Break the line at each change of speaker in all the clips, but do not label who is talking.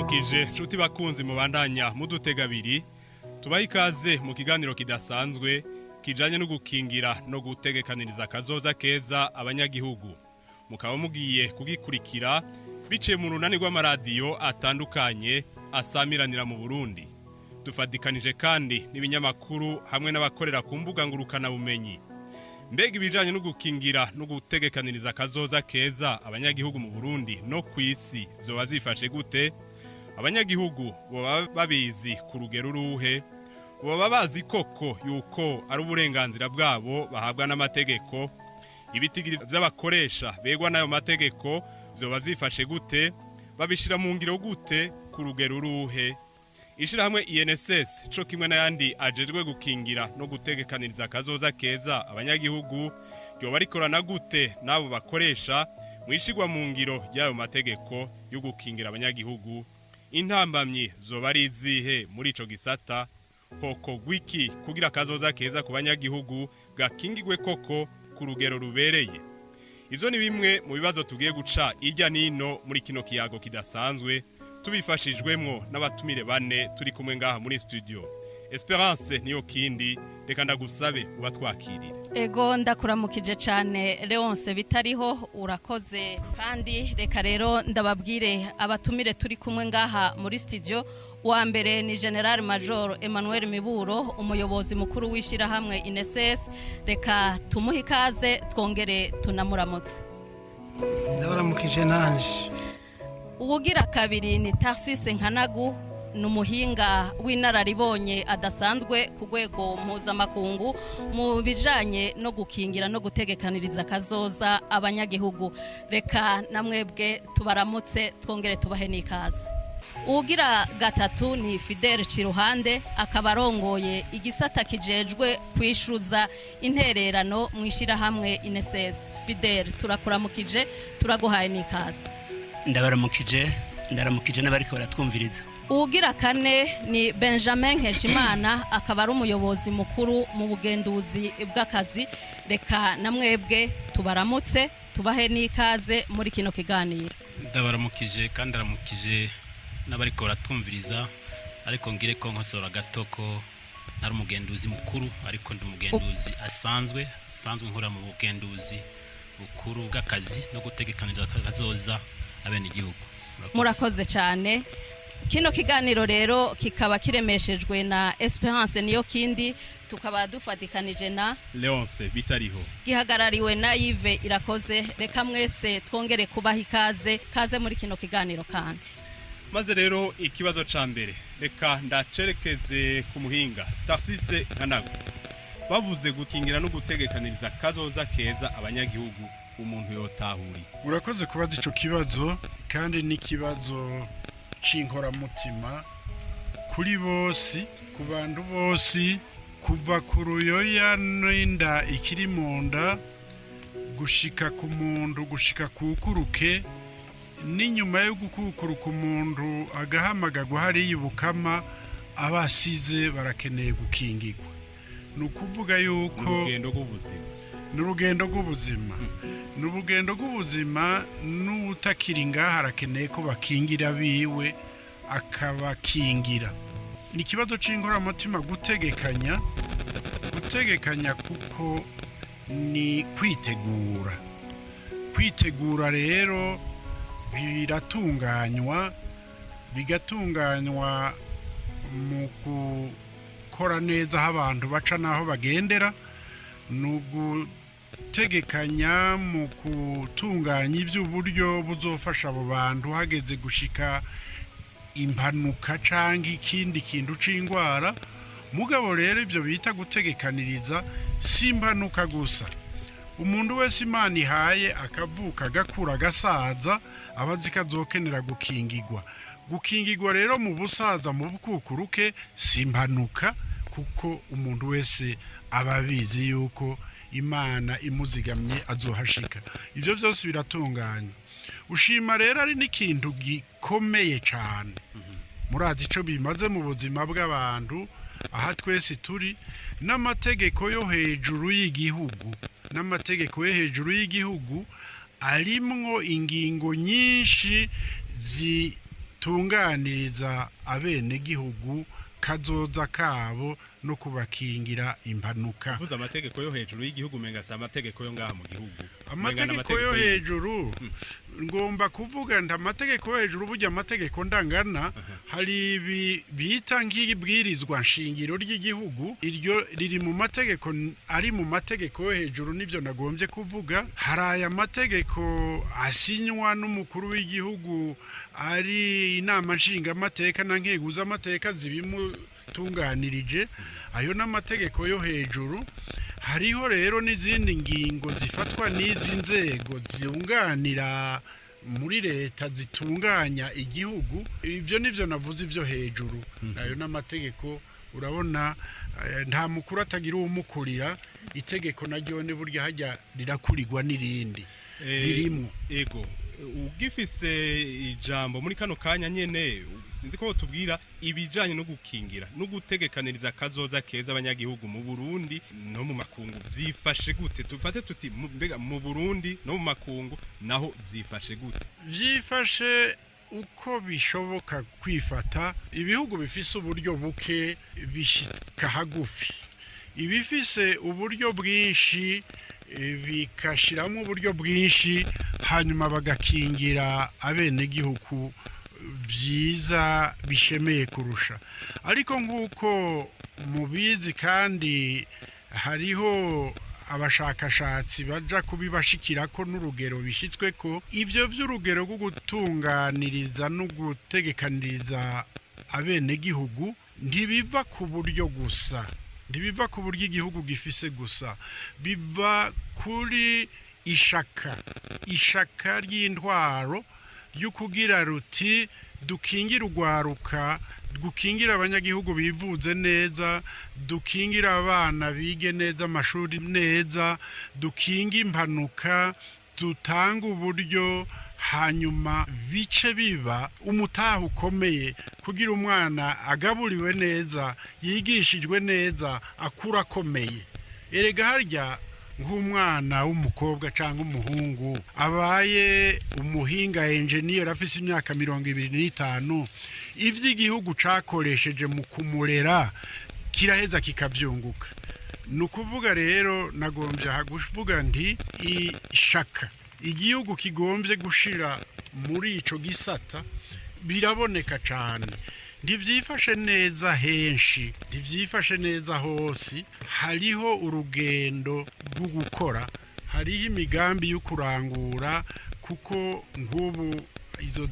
Ndabaramukije nshuti bakunzi mubandanya mudutega abiri tubaha ikaze mu kiganiro kidasanzwe kijanye no gukingira no gutegekaniriza kazoza keza abanyagihugu mukaba mugiye kugikurikira biciye mu runani rw'amaradiyo atandukanye asamiranira mu Burundi dufadikanije kandi n'ibinyamakuru hamwe n'abakorera ku mbuga ngurukana bumenyi mbega ibijanye no gukingira no gutegekaniriza kazoza keza abanyagihugu mu Burundi no kwisi vyoba vyifashe gute abanyagihugu boba babizi ku rugero ruhe boba bazi koko yuko ari uburenganzira bwabo bahabwa n'amategeko ibitigiri vy'abakoresha begwa nayo mategeko vyoba vyifashe gute babishira mu ngiro gute ku rugero ruhe Ishirahamwe INSS co kimwe n'ayandi ajejwe gukingira no gutegekaniriza kazoza keza abanyagihugu ryoba rikorana gute nabo bakoresha mwishigwa mu ngiro y'ayo mategeko yo gukingira abanyagihugu intambamye zoba ari izihe muri ico gisata koko gwiki kugira kazoza keza ku banyagihugu gakingigwe koko ku rugero rubereye ivyo ni bimwe mu bibazo tugiye guca irya nino muri kino kiyago kidasanzwe tubifashijwemwo n'abatumire bane turi kumwe ngaha muri studio Esperance niyo kindi reka ndagusabe ubatwakirire
Ego ndakuramukije cyane Leonce bitariho urakoze kandi reka rero ndababwire abatumire turi kumwe ngaha muri studio wa mbere ni General Major Emmanuel Miburo umuyobozi mukuru w'ishirahamwe INSS reka tumuhe ikaze twongere tunamuramutse
Ndabaramukije nanje
Uwugira kabiri ni Tarsise Nkanagu numuhinga w'inararibonye adasanzwe ku rwego mpuzamakungu mu bijanye no gukingira no gutegekaniriza kazoza abanyagihugu reka namwebwe tubaramutse twongere tubahe n'ikaze Ugira gatatu ni Fidel Ciruhande akabarongoye igisata kijejwe kwishuza intererano mwishirahamwe INSS Fidel turakuramukije turaguhaye n'ikaze
ndaramukije n'abariko baratwumviriza
Ugira kane ni Benjamin Nkeshimana akaba ari umuyobozi mukuru mu bugenduzi bw'akazi reka namwebwe tubaramutse tubahe n'ikaze muri kino kiganiro
ndabaramukije kandi ndaramukije n'abariko baratwumviriza ariko ngire ko nkosora gatoko nari umugenduzi mukuru ariko ndi umugenduzi asanzwe nkora mu bugenduzi bukuru bw'akazi no gutegekaniriza kazoza abenegihugu
murakoze cyane Kino kiganiro rero kikaba kiremeshejwe na Esperance niyo kindi tukaba dufadikanije na
Leonce bitariho
gihagarariwe na Yves irakoze reka mwese twongere kubaha ikaze muri kino kiganiro kandi
maze rero ikibazo ca mbere reka ndacerekeze ku muhinga Tarsise Nkanagu bavuze gukingira no gutegekaniriza kazoza keza abanyagihugu umuntu yotahuri
urakoze kubaza ico kibazo kandi n'ikibazo c'inkoramutima kuri bose ku bantu bose kuva ku ruyoya n'inda ikiri mu nda gushika ku muntu gushika kukuruke n'inyuma yo gukukuruka umuntu agahamagagwa hari yibukama abasize barakeneye gukingirwa nukuvuga yuko n'urugendo rw'ubuzima n'utakiri ngaha arakeneye ko bakingira biwe akabakingira ni ikibazo c'inkoramutima gutegekanya kuko ni kwitegura rero bigatunganywa mu gukora neza aho abantu baca n'aho bagendera gutegekanya mu gutunganya iby'uburyo buzofasha abo bantu hageze gushika impanuka canke ikindi kintu c'ingwara mugabo rero ibyo bita gutegekaniriza si impanuka gusa umuntu wese Imana ihaye akavuka agakura agasaza abazi kazokenera gukingirwa rero mu busaza mu bukukuruke si impanuka kuko umuntu wese ababizi yuko Imana imuzigamye azohashika ivyo byose biratunganya ushima rero ari n'ikintu gikomeye cyane murazi ico bimaze mu buzima bw'abantu aha twese turi n'amategeko yo hejuru y'igihugu arimwo ingingo nyinshi batunganiriza abenegihugu kazoza kabo no kubakingira impanuka.
Uvuze amategeko yo hejuru y'igihugu menga sa amategeko yo ngaha mu gihugu.
Amategeko yo hejuru ngomba kuvuga nda amategeko yo hejuru burya amategeko ndangana hari bita nk'ibwirizwa nshingiro ry'igihugu iryo riri mu mategeko ari mu mategeko yo hejuru nivyo nagombye kuvuga. Hari aya mategeko asinywa n'umukuru w'igihugu ari inama nshinga amateka na nkeguza amateka zibimutunganirije ayo n'amategeko yo hejuru. Hariho rero n'izindi ngingo zifatwa n'izi nzego zunganira muri leta zitunganya igihugu. Ibyo nivyo navuze ivyo hejuru. Ayo n'amategeko urabona nta mukuru atagira umukurira itegeko naryo ne burya hajya rirakurirwa n'irindi birimo.
Ego ugifise ijambo muri kano kanya nyene sinzi ko tubwira ibijanye no gukingira no gutegekaniriza kazoza keza abanyagihugu mu Burundi no mu makungu vyifashe gute? Tufate tuti mbega mu Burundi no mu makungu naho vyifashe gute?
Vyifashe uko bishoboka kwifata. Ibihugu bifise uburyo buke bishika hagufi, ibifise uburyo bwinshi bikashiramo uburyo bwinshi hanyuma bagakingira abenegihugu vyiza bishemeye kurusha. Ariko nguko mubizi kandi hariho abashakashatsi baja kubibashikirako n'urugero bishitsweko. Ivyo vy'urugero rwo gutunganiriza no gutegekaniriza abenegihugu ntibiva ku buryo gusa, ntibiva ku buryo igihugu gifise gusa, biva kuri ishaka ry'intwaro y'ukugira ruti dukingira urwaruka, dukingira abanyagihugu bivuze neza, dukingira abana bige neza amashuri neza, dukinga impanuka, dutanga uburyo hanyuma bice biba umutaha ukomeye kugira umwana agaburiwe neza, yigishijwe neza, akura akomeye. Erega harya nk'umwana w'umukobwa cyangwa umuhungu abaye umuhinga engineer afise imyaka 25, ivy'igihugu cakoresheje mu kumurera kiraheza kikavyunguka. Nukuvuga rero nagombye haguvuga nti ishaka igihugu kigombye gushira muri ico gisata biraboneka cyane. Ndivyifashe neza henshi, ndivyifashe neza hose. Hariho urugendo rwo gukora, hariho imigambi yo kurangura, kuko ngubu izo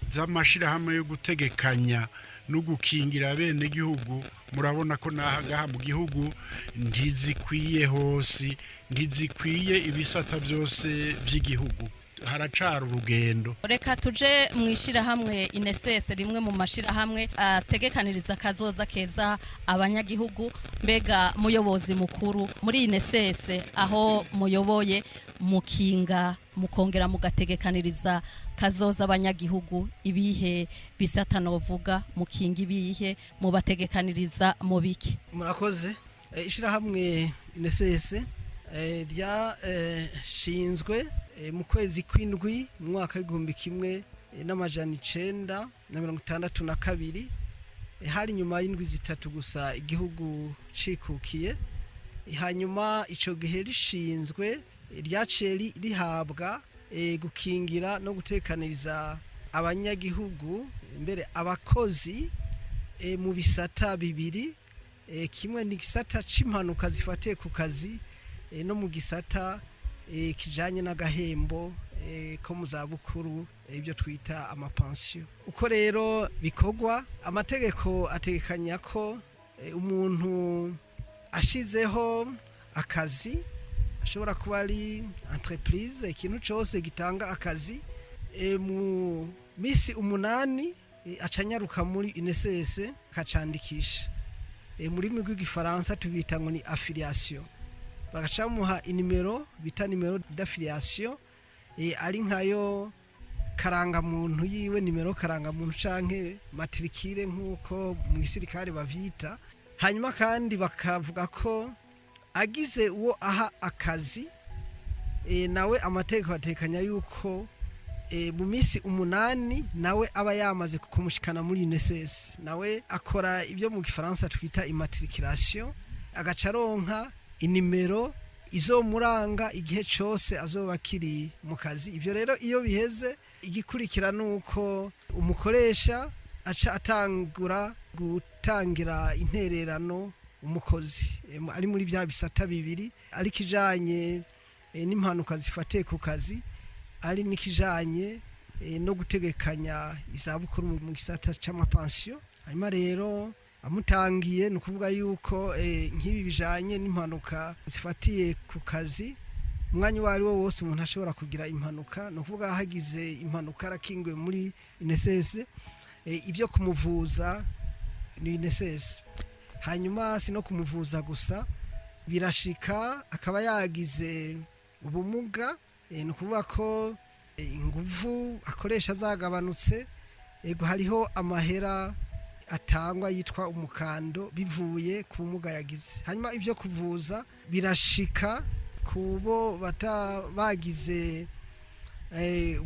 z'amashira hamwe yo gutegekanya no gukingira bene gihugu murabona ko naha mu gihugu ntizikwiye hose, ntizikwiye ibisata byose by'igihugu. Haracara urugendo.
Reka tuje mwishira hamwe INSS, rimwe mu mashira hamwe ategekaniriza kazoza keza abanyagihugu. Mbega muyobozi mukuru muri INSS aho muyoboye mukinga mukongera mugategekaniriza kazoza abanyagihugu, ibihe bisata novuga mukinga ibihe mubategekaniriza mu biki?
Murakoze. Ishira hamwe INSS rya shinzwe mu kwezi kw'indwi mu mwaka w'1962 hari nyuma y'indwi zitatu gusa igihugu cikukiye. Hanyuma ico gihe rishinzwe ryaciye rihabwa gukingira no gutekaniriza abanyagihugu, mbere abakozi mu bisata bibiri. Kimwe ni gisata c'impanuka zifatiye ku kazi no mu gisata kijanye n'agahembo ko mu zabukuru, ibyo twita amapension. Uko rero bikogwa, amategeko ategekanya ko umuntu ashizeho akazi ashobora kuba ari entreprise, ikintu cyose gitanga akazi, mu misi 8 acanyaruka muri INSS kacandikisha. Muri rurimi rw'igifaransa tubita ngo ni affiliation. Bagacamuha inimero bita nimero d'affiliation, ari nkayo karanga muntu yiwe, nimero karanga muntu canke matricule nkuko mu gisirikare bavita. Hanyuma kandi bakavuga ko agize uwo aha akazi, nawe amategeko atekanya yuko mu minsi 8 nawe aba yamaze kumushikana muri INSS. Nawe akora ibyo mu gifaransa twita immatriculation, agacaronka inimero izomuranga igihe cyose azoba kiri mu kazi. Ibyo rero iyo biheze igikurikira nuko umukoresha aca atangura gutangira intererano umukozi ari muri bya bisata bibiri, ari kijanye n'impanuka zifatiye ku kazi, ari nikijanye no gutegekanya izabukuru mu gisata c'amapension. Hanyuma rero amutangiye nukuvuga yuko nk'ibi bijanye n'impanuka zifatiye ku kazi, umwanya wari wo wose umuntu ashobora kugira impanuka, nukuvuga hagize impanuka rakingwe muri INSS, ibyo kumuvuza ni INSS. Hanyuma sino kumuvuza gusa, birashika akaba yagize ubumuga, nukuvuga ko inguvu akoresha zagabanutse, ego hariho amahera atangwa yitwa umukando bivuye ku bumuga yagize. Hanyuma ibyo kuvuza birashika kubo bagize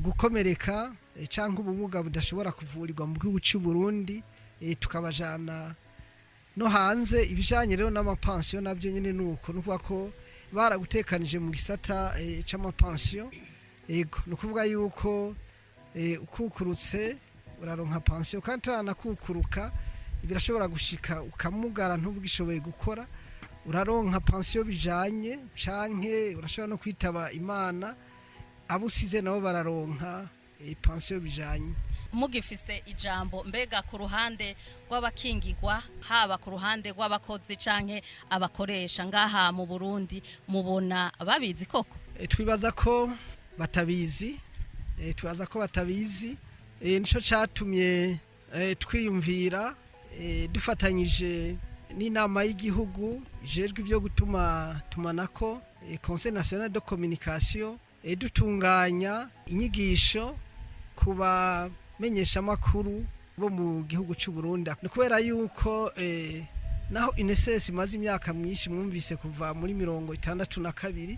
gukomereka cyangwa ubumuga budashobora kuvurirwa mu gihugu cy'u Burundi, tukabajana no hanze. Ibijanye rero n'amapension nabyo nyine nuko nukuvuga ko baragutekanije mu gisata c'amapension. Ego nukuvuga yuko ukukurutse uraronka pension, kandi taranakukuruka birashobora gushika ukamugara ntubugishoboye gukora, uraronka pension bijanye, canke urashobora no kwitaba Imana, abusize nabo bararonka pension bijanye.
Mugifise ijambo mbega ku ruhande rw'abakingirwa, haba ku ruhande rw'abakozi canke abakoresha ngaha mu Burundi, mubona babizi koko?
Twibaza ko batabizi, nico catumye twiyumvira dufatanyije n'inama y'igihugu ijejwe ibyo gutuma tumanako, Conseil National de Communication, dutunganya inyigisho kuba menyeshamakuru bo mu gihugu cy'u Burundi. Ni kubera yuko naho INSS imaze imyaka myinshi, mwumvise kuva muri 62,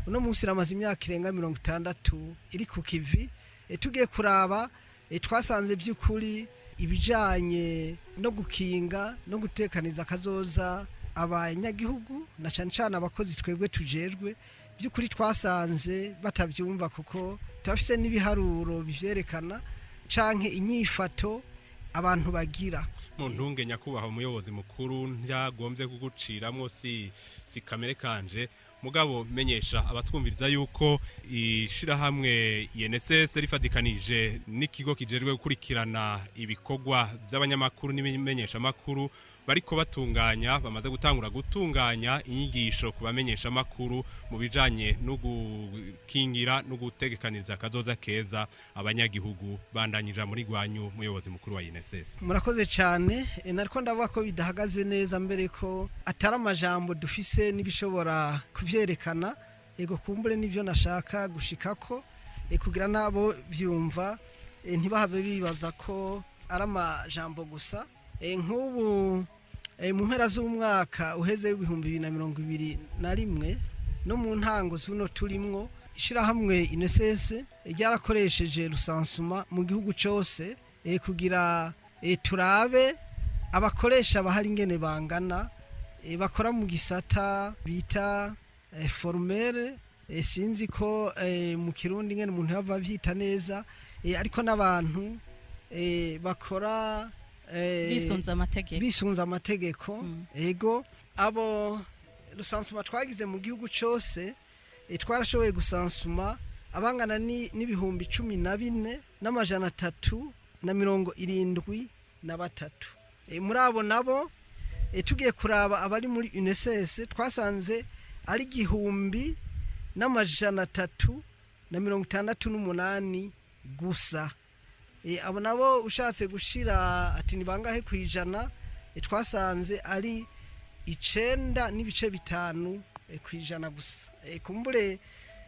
uno munsi ramaze imyaka irenga 60 iri ku kivi. Tugiye kuraba twasanze by'ukuri ibijanye no gukinga no gutekaniza kazoza abanyagihugu na cyane cyane abakozi twebwe tujejwe, by'ukuri twasanze batabyumva, kuko tubafise n'ibiharuro bivyerekana canke inyifato abantu bagira.
Mu ntunge nyakubaha umuyobozi mukuru ntiyagombye kuguciramwo si kamere kanje, mugabo menyesha abatwumviriza yuko ishirahamwe INSS rifadikanije n'ikigo kijejwe gukurikirana ibikorwa by'abanyamakuru n'ibimenyeshamakuru bariko batunganya, bamaze gutunganya inyigisho ku bamenyeshamakuru mu bijanye no gukingira no gutegekaniriza kazoza keza abanyagihugu. Bandanyije muri gwanyu muyobozi mukuru wa INSS.
Murakoze cyane. Nariko ndavuga ko bidahagaze neza mbere ko atari amajambo dufise n'ibishobora kuvyerekana, ego kumbure n'ivyo nashaka gushikako kugira nabo byumva ntibahave bibaza ko ari amajambo gusa. Nk'ubu mu mpera z'umwaka uheze w'2021 no mu ntango z'uno turimwo, ishirahamwe INSS ryarakoresheje rusansuma mu gihugu cyose kugira turabe abakoresha bahari ingene bangana, bakora mu gisata bita formel, sinzi ko mu kirundi ngene umuntu yava byita neza, ariko n'abantu bakora bisunza amategeko. Ego abo rusansuma twagize mu gihugu cyose, twarashoboye gusansuma abangana n'ibihumbi 14,373. Muri abo nabo tugiye kuraba abari muri INSS twasanze ari 1,368 gusa. Abo nabo ushatse gushira ati nibangahe kwijana, twasanze ari 9.5 kwijana gusa. Kumbure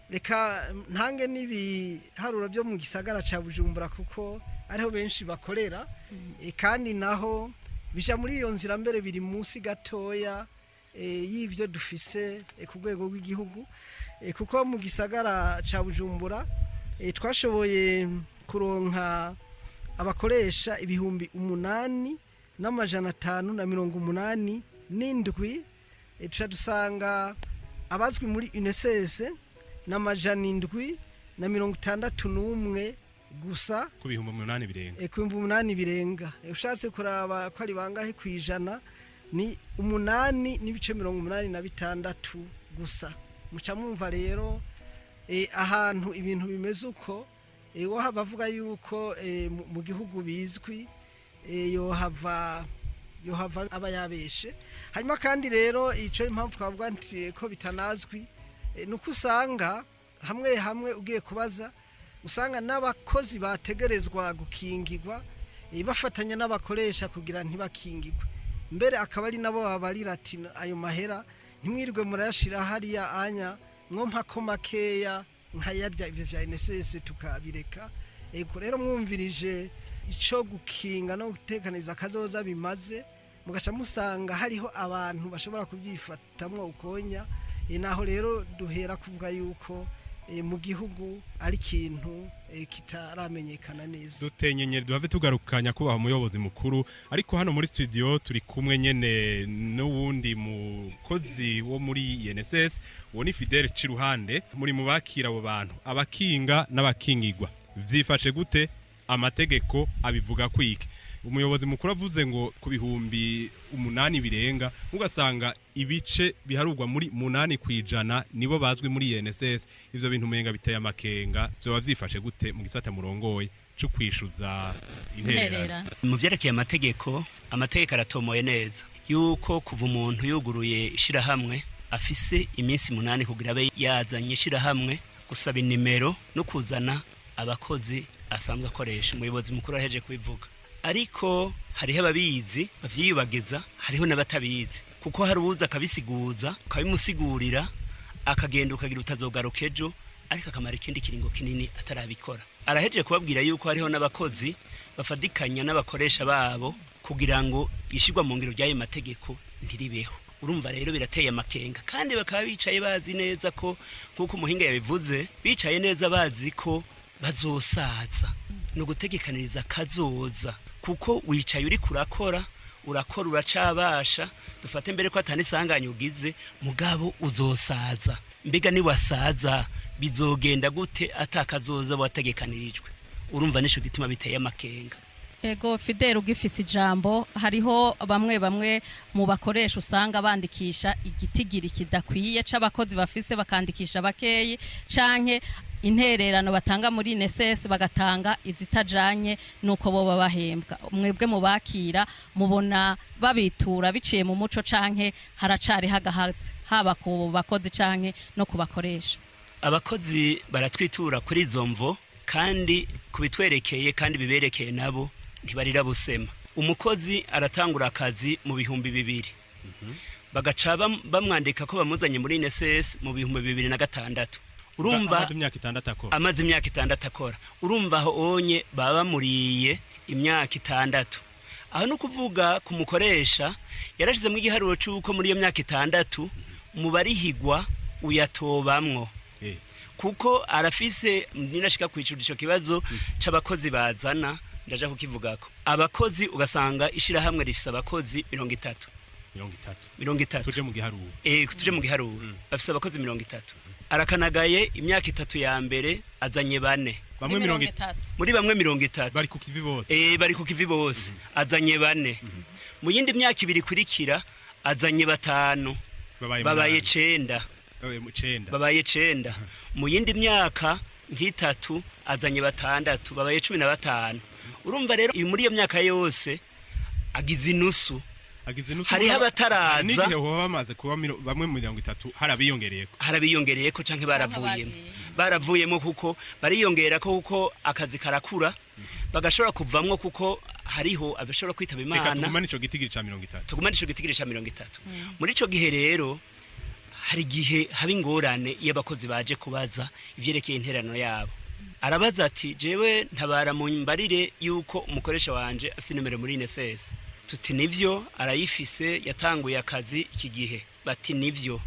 reka ntange n'ibiharuro byo mu gisagara ca Bujumbura, kuko ariho benshi bakorera, kandi naho bija muri iyo nzira mbere biri munsi gatoya y'ivyo dufise ku rwego rw'igihugu, kuko mu gisagara ca Bujumbura twashoboye kuronka abakoresha 8,587 tuca dusanga abazwi muri INSS n'761 gusa
ku bihumbi 8 birenga
ku bihumbi 8 birenga ushatse kuraba ko ari bangahe kwijana ni 8.86 gusa muca mwumva rero ahantu ibintu bimeze uko wohava avuga yuko mu gihugu bizwi yohava aba yabeshe hanyuma kandi rero ico impamvu twavuga ko bitanazwi nuko usanga hamwe ugiye kubaza usanga n'abakozi bategerezwa gukingirwa bafatanya n'abakoresha kugira ntibakingirwe mbere akaba ari nabo babarira ati ayo mahera ntimwirirwe murayashira hariya anya mwompa ko makeya nkayarya ibyo bya INSS tukabireka rero mwumvirije ico gukinga no gutegekaniriza kazoza bimaze mugaca musanga hariho abantu bashobora kubyifatamwo ukonya naho rero duhera kuvuga yuko mu gihugu ari kintu kitaramenyekana neza
dutenyenye duhave tugarukanya kubaha umuyobozi mukuru ariko hano muri studio turi kumwe nyene n'uwundi mukozi wo muri INSS uwo ni Fidel Ciruhande muri mubakira abo bantu abakinga n'abakingirwa vyifashe gute amategeko abivuga kwiki umuyobozi mukuru avuze ngo ku bihumbi 8 birenga ugasanga ibice biharugwa muri 8 kwijana nibo bazwi muri INSS ivyo bintu umenga biteye amakenga byo bavyifashe gute mu gisata murongoye cyo kwishuza interera
mu vyerekeye amategeko aratomoye neza yuko kuva umuntu yuguruye ishira hamwe afise iminsi 8 kugira abe yazanye ishira hamwe gusaba inimero no kuzana abakozi asanzwe akoresha umuyobozi mukuru aheje kubivuga ariko hariho ababizi bavyiyubageza hariho n'abatabizi kuko hari ubuza akabisiguza akabimusigurira akagenda ukagira utazogaruka ejo ariko akamara ikindi kiringo kinini atarabikora araheje kubabwira yuko hariho n'abakozi bafadikanya n'abakoresha babo kugira ngo ishigwa mu ngiro ry'ayo mategeko ntiribeho urumva rero birateye amakenga kandi bakaba bicaye bazi neza ko nkuko umuhinga yabivuze bicaye neza bazi ko bazosaza no gutegekaniriza kazoza kuko wicaye uri kurakora uracabasha dufate mbere ko atanisanganya ugize mugabo uzosaza mbega ni wasaza bizogenda gute atakazoza wategekanirijwe urumva nisho gituma biteye amakenga
ego Fidel ugifise ijambo hariho bamwe mu bakoresha usanga bandikisha igitigiri kidakwiye c'abakozi bafise bakandikisha bakeyi canke intererano batanga muri INSS bagatanga izitajanye nuko bo babahembwa mwebwe mubakira mubona babitura biciye mu muco canke haracari hagahatse haba ku bakozi canke no kubakoresha
abakozi baratwitura kuri izo mvo kandi kubitwerekeye kandi biberekeye nabo ntibarira busema umukozi aratangura akazi mu bihumbi 2 bagaca bamwandika ko bamuzanye muri INSS mu bihumbi 2006 urumva amaze imyaka 6 akora urumva aho onye baba muriye imyaka 6 aho no kuvuga kumukoresha yarashize mu giharuro cyuko muri iyo myaka 6 mubarihigwa uyatobamwo kuko arafise ninashika kwicudisho kibazo c'abakozi bazana ndaje kukivugako abakozi ugasanga ishira hamwe rifise abakozi 30
tuje mu giharuro
tuje mu giharuro bafise abakozi 30 arakanagaye imyaka 3 ya mbere azanye 4
bamwe 30
muri bamwe 30
bari ku kivi bose
bari ku kivi bose azanye 4 mu yindi myaka 2 kurikira azanye 5 babaye 9 babaye 9 mu yindi myaka nk'itatu azanye 6 babaye 15 urumva rero muri iyo myaka yose agize inusu hari abataraza
n'igihe ho bamaze kuba bamwe 30 harabiyongereyeko canke baravuyemo kuko bariyongera ko kuko akazi karakura bagashobora kuvamwo kuko hariho abashobora kwitaba Imana tugumana ico gitigiri ca
30 muri ico gihe rero hari gihe haba ingorane y'abakozi baje kubaza ivyerekeye interano yabo arabaza ati jewe ntabara mu mbarire yuko umukoresha wanje afite nimero muri INSS tuti nivyo arayifise yatanguye akazi iki gihe bati nivyo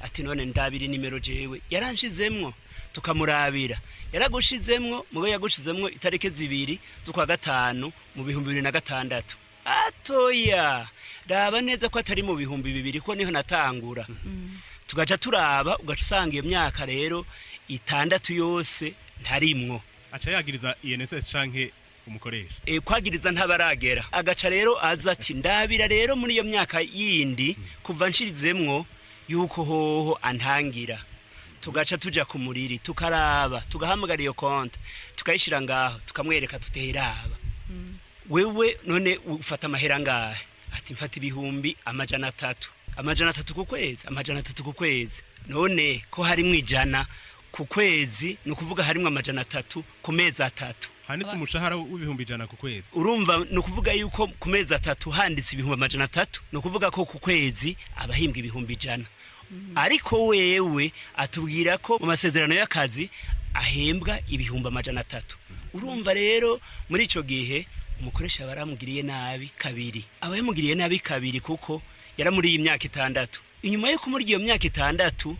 ati none ndabiri nimero jewe yaranshizemwo tukamurabira yaragushizemwo mube yagushizemwo itarike 2 z'ukwa gatanu mu 2006 atoya raba neza ko atari mu 2000 ko niho natangura tugaca turaba ugatusanga iyo myaka rero 6 yose ntarimwo
aca yagiriza INSS canke umukoresha
kwagiriza ntabaragera agaca rero aza ati ndabira rero muri iyo myaka yindi kuva nshirizemwo yuko hoho antangira tugaca tuja ku muriri tukaraba tugahamagara iyo konti tukayishira ngaho tukamwereka tuteraba wewe none ufata amahera ngahe ati mfata ibihumbi 300 300 ku kwezi 300 ku kwezi none ko harimwo 100 ku kwezi no kuvuga harimwo 300 ku mezi 3
handitse umushahara w'ibihumbi 100 ku kwezi
urumva no kuvuga yuko ku mezi 3 handitse ibihumbi 300 no kuvuga ko ku kwezi abahimbwa ibihumbi 100 ariko wewe atubwira ko mu masezerano y'akazi ahembwa ibihumbi 300 urumva rero muri ico gihe umukoresha baramugiriye nabi kabiri abayamugiriye nabi kabiri kuko yaramuriye imyaka 6 inyuma yo kumuri iyo myaka 6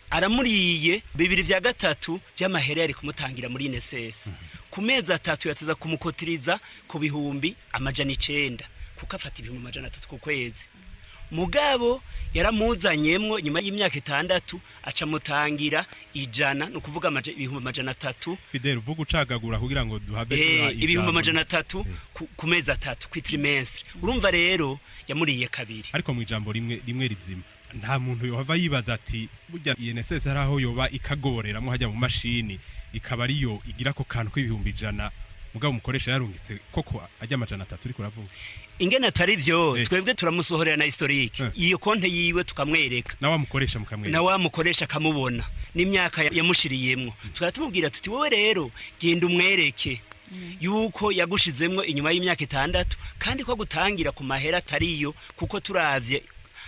aramuriye 2/3 by'amahera yari kumutangira muri INSS ku mezi 3 yateza kumukotiriza ku bihumbi 900 kuko afata ibihumbi 300 ku kwezi mugabo yaramuzanyemwo nyuma y'imyaka 6 aca mutangira 100 no kuvuga ibihumbi 300
Fidel uvuga ucagagura kugira ngo duhabe
ibihumbi 300 ku mezi 3 ku trimestre urumva rero yamuriye kabiri
ariko mu ijambo rimwe rizima nta muntu yohava yibaza ati burya INSS araho yoba ikagoreramo hajya mu mashini ikaba ariyo igira ko kantu kw'ibihumbi 100 mugabo umukoresha yarungitse koko ajya 300 uri kuravuga
ingene atari byo twebwe turamusohorera na historique iyo konte yiwe tukamwereka
na wamukoresha mukamwereka
na wamukoresha kamubona n'imyaka yamushiriyemwo turatumubwira tuti wowe rero genda umwereke yuko yagushizemwo inyuma y'imyaka 6 kandi ko gutangira ku mahera tariyo kuko turavye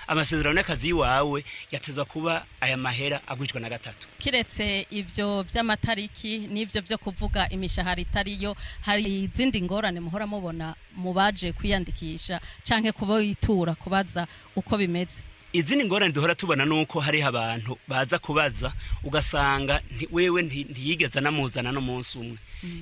amasezerano y'akazi wawe yateza kuba aya mahera agwijwe na 3
kiretse ivyo vy'amatariki n'ivyo vyo kuvuga imishahara itariyo hari izindi ngorane muhora mubona mubaje kwiyandikisha canke kubo yitura kubaza uko bimeze
izindi ngorane duhora tubona nuko hari abantu baza kubaza ugasanga wewe ntiyigeza namuzana no munsi umwe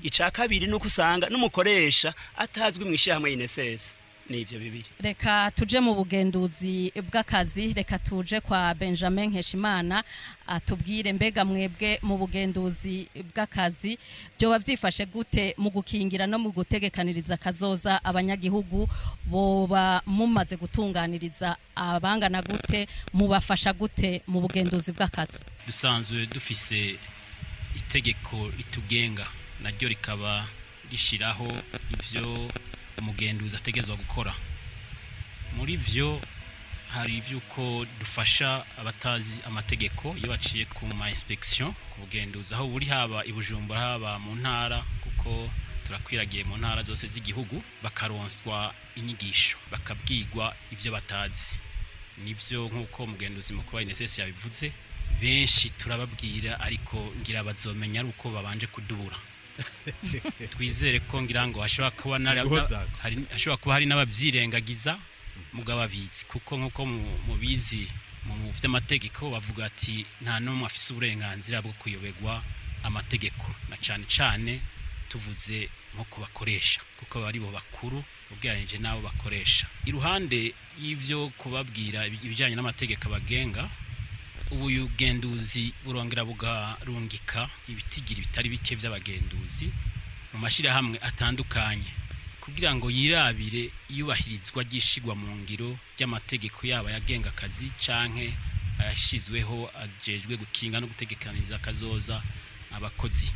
ica kabiri nuko usanga n'umukoresha atazwi mw'ishyirahamwe INSS nivyo bibiri
reka tuje mu bugenduzi bw'akazi reka tuje kwa Benjamin Nkeshimana atubwire mbega mwebwe mu bugenduzi bw'akazi byo bavyifashe gute mu gukingira no mu gutegekaniriza kazoza abanyagihugu boba mumaze gutunganiriza abangana gute mubafasha gute mu bugenduzi bw'akazi
dusanzwe dufise itegeko ritugenga naryo rikaba rishiraho ivyo umugenduzi ategezwa gukora muri vyo hari ivyuko dufasha abatazi amategeko iyo baciye ku ma inspection ku bugenduzi aho buri haba ibujumbura haba mu ntara kuko turakwiragiye mu ntara zose z'igihugu bakaronswa inyigisho bakabwirwa ivyo batazi nivyo nkuko umugenduzi mukuru wa INSS yabivuze benshi turababwira ariko ngira bazomenya ari uko babanje kudubura twizere ko ngira ngo ashobora kuba hari n'abavyirengagiza mugabo abitsi kuko nkuko mubizi mu vy'amategeko bavuga ati nta numwe afise uburenganzira bwo kuyobegwa amategeko na cane tuvuze nko kubakoresha kuko bari bo bakuru ubwiranije nabo bakoresha iruhande y'ivyo kubabwira ibijanye n'amategeko abagenga ubugenduzi burongera bugarungika ibitigiri bitari bike by'abagenduzi mu mashirahamwe atandukanye kugira ngo yirabire yubahirizwa gishigwa mu ngiro ry'amategeko yaba yagenga akazi canke ayashizweho ajejwe gukinga no gutegekaniriza kazoza abakozi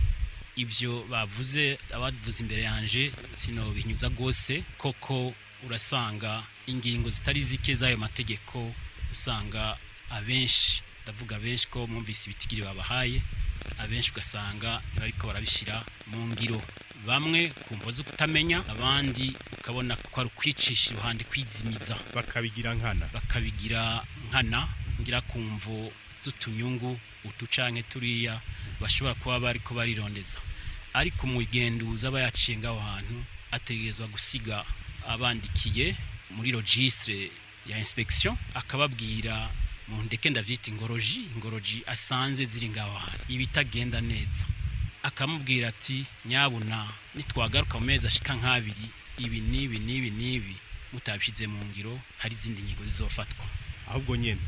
ivyo bavuze abavuze imbere yanje sino binyuza gose koko urasanga ingingo zitari zike z'ayo mategeko usanga abenshi ndavuga benshi ko mwumvise ibitigiri babahaye abenshi ugasanga bariko barabishira mu ngiro bamwe kumva zo kutamenya abandi ukabona ko ari kwicisha iruhande kwizimiza
bakabigira nkana ngira kumvo z'utunyungu utucanke turiya bashobora kuba bariko barirondeza ariko umugenduza bayacinga aho hantu ategezwa gusiga abandikiye muri registre ya inspection akababwira
mu ndeke ndavyita ingoroji asanze ziri ngaho ibitagenda neza akamubwira ati nyabuna nitwagaruka mu mezi ashika nk'abiri ibi nibi mutabishize mu ngiro hari izindi nyigo zizofatwa
ahubwo nyene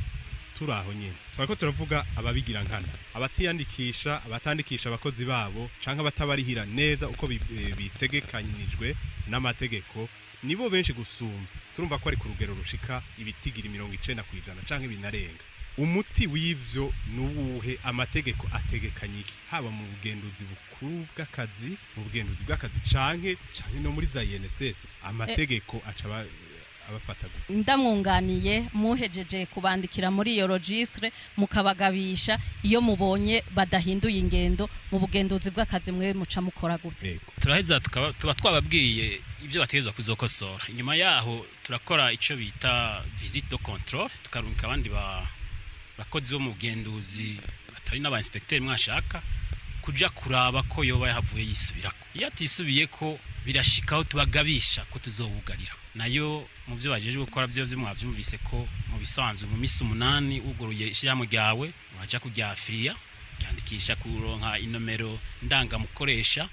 turaho nyene twako turavuga ababigira nkana abatandikisha abakozi babo canke batabarihira neza uko bitegekanijwe n'amategeko nibo benshi gusumza turumva ko ari ku rugero rushika ibitigira 90% canke binarenga umuti w'ivyo nuwuhe amategeko ategekanyiki haba mu bugenduzi bukuru bw'akazi canke no muri za INSS amategeko acaba abafata
ndamwunganiye muhejeje kubandikira muri iyo registre mukabagabisha iyo mubonye badahinduye ingendo mu bugenduzi bw'akazi mwe muca mukora gute
turaheza tuba twababwiye ibyo bategezwa kuzokosora inyuma yaho turakora ico bita visite de contrôle tukarunka abandi bakozi bo mu bugenduzi batari n'aba inspecteur mwashaka kuja kuraba ko yoba yahavuye yisubirako iyo atisubiye ko birashikaho tubagabisha ko tuzobugarira nayo mu byo bajeje gukora byo mwavyumvise ko mu bisanzwe mu misi 8 uguruye ishiramo ryawe waja kujya filia cyandikisha kuronka inomero ndangamukoresha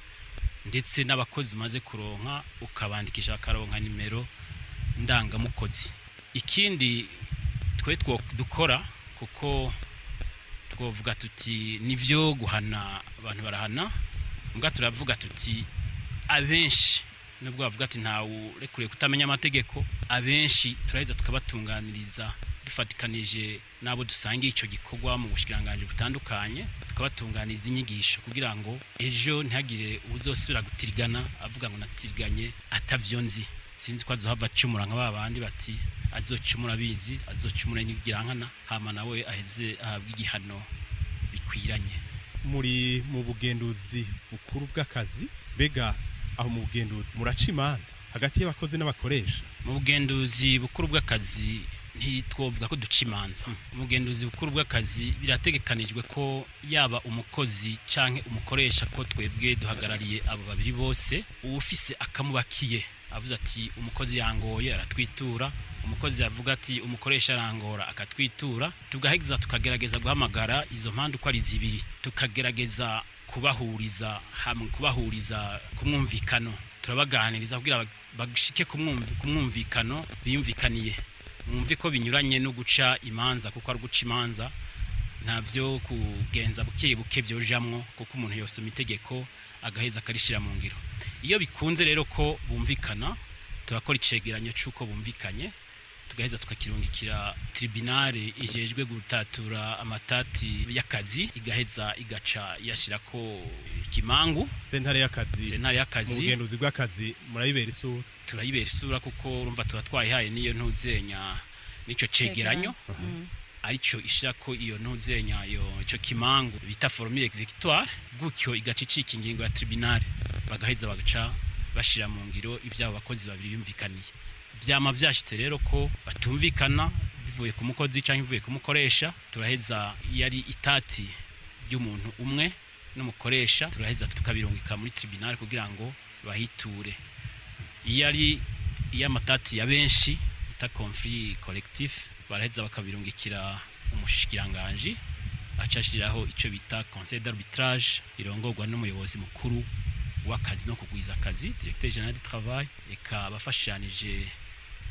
ndetse n'abakozi maze kuronka ukabandikisha bakaronka nimero ndangamukozi ikindi twe dukora kuko twovuga tuti nivyo guhana abantu barahana mbwa turavuga tuti abenshi nubwo bavuga ati ntawe rekuriye kutamenya amategeko abenshi turaheza tukabatunganiriza bifadikanije nabo dusangiye ico gikorwa mu bushikiranganje butandukanye tukabatunganiriza inyigisho kugira ngo ejo ntihagire uzosubira gutirigana avuga ngo natiriganye atavyonzi sinzi ko azohava cumura nka babandi bati azocumura bizi azocumura n'ibigirankana hama nawe aheze ahabwa igihano bikwiranye
muri mu bugenduzi bukuru bw'akazi bega aho mu bugenduzi muraca imanza hagati y'abakozi n'abakoresha
mu bugenduzi bukuru bw'akazi ntitwovuga ko duca imanza mu bugenduzi bukuru bw'akazi birategekanijwe ko yaba umukozi canke umukoresha ko twebwe duhagarariye abo babiri bose uwufise akamubakiye avuze ati umukozi yangoye aratwitura umukozi yavuga ati umukoresha arangora akatwitura tugahegeza tukagerageza guhamagara izo mpande uko ari zibiri tukagerageza kubahuriza hamwe kubahuriza kumwumvikano turabaganiriza kugira bagishike kumwumvikano biyumvikaniye mwumve ko binyuranye no guca imanza kuko ari guca imanza ntavyo kugenza buke vyojamwo kuko umuntu yose mitegeko agaheza karishira mu ngiro iyo bikunze rero ko bumvikana turakora icegeranyo cyuko bumvikanye tugaheza tukakirungikira tribunale ijejwe gutatura amatati y'akazi igaheza igaca yashirako kimangu
sentare y'akazi mu bugenduzi bw'akazi murayibera isura
turayibera isura kuko urumva turatwayihaye niyo ntuzenya nico cegeranyo arico ishirako iyo ntuzenya yo ico kimangu bita formule exécutoire gutyo igacicika ingingo ya tribunale bagaheza bagaca bashira mu ngiro ivyabo bakozi babiri yumvikaniye byama vyashitse rero ko batumvikana bivuye ku mukozi canke bivuye ku mukoresha turaheza yari itati by'umuntu umwe n'umukoresha turaheza tukabirungika muri tribunal kugira ngo bahiture yari yamatati ya benshi ita conflit collectif baraheza bakabirungikira umushikiranganje acashiraho ico bita conseil d'arbitrage irongorwa n'umuyobozi mukuru w'akazi no kugwiza akazi directeur général du travail eka abafashanije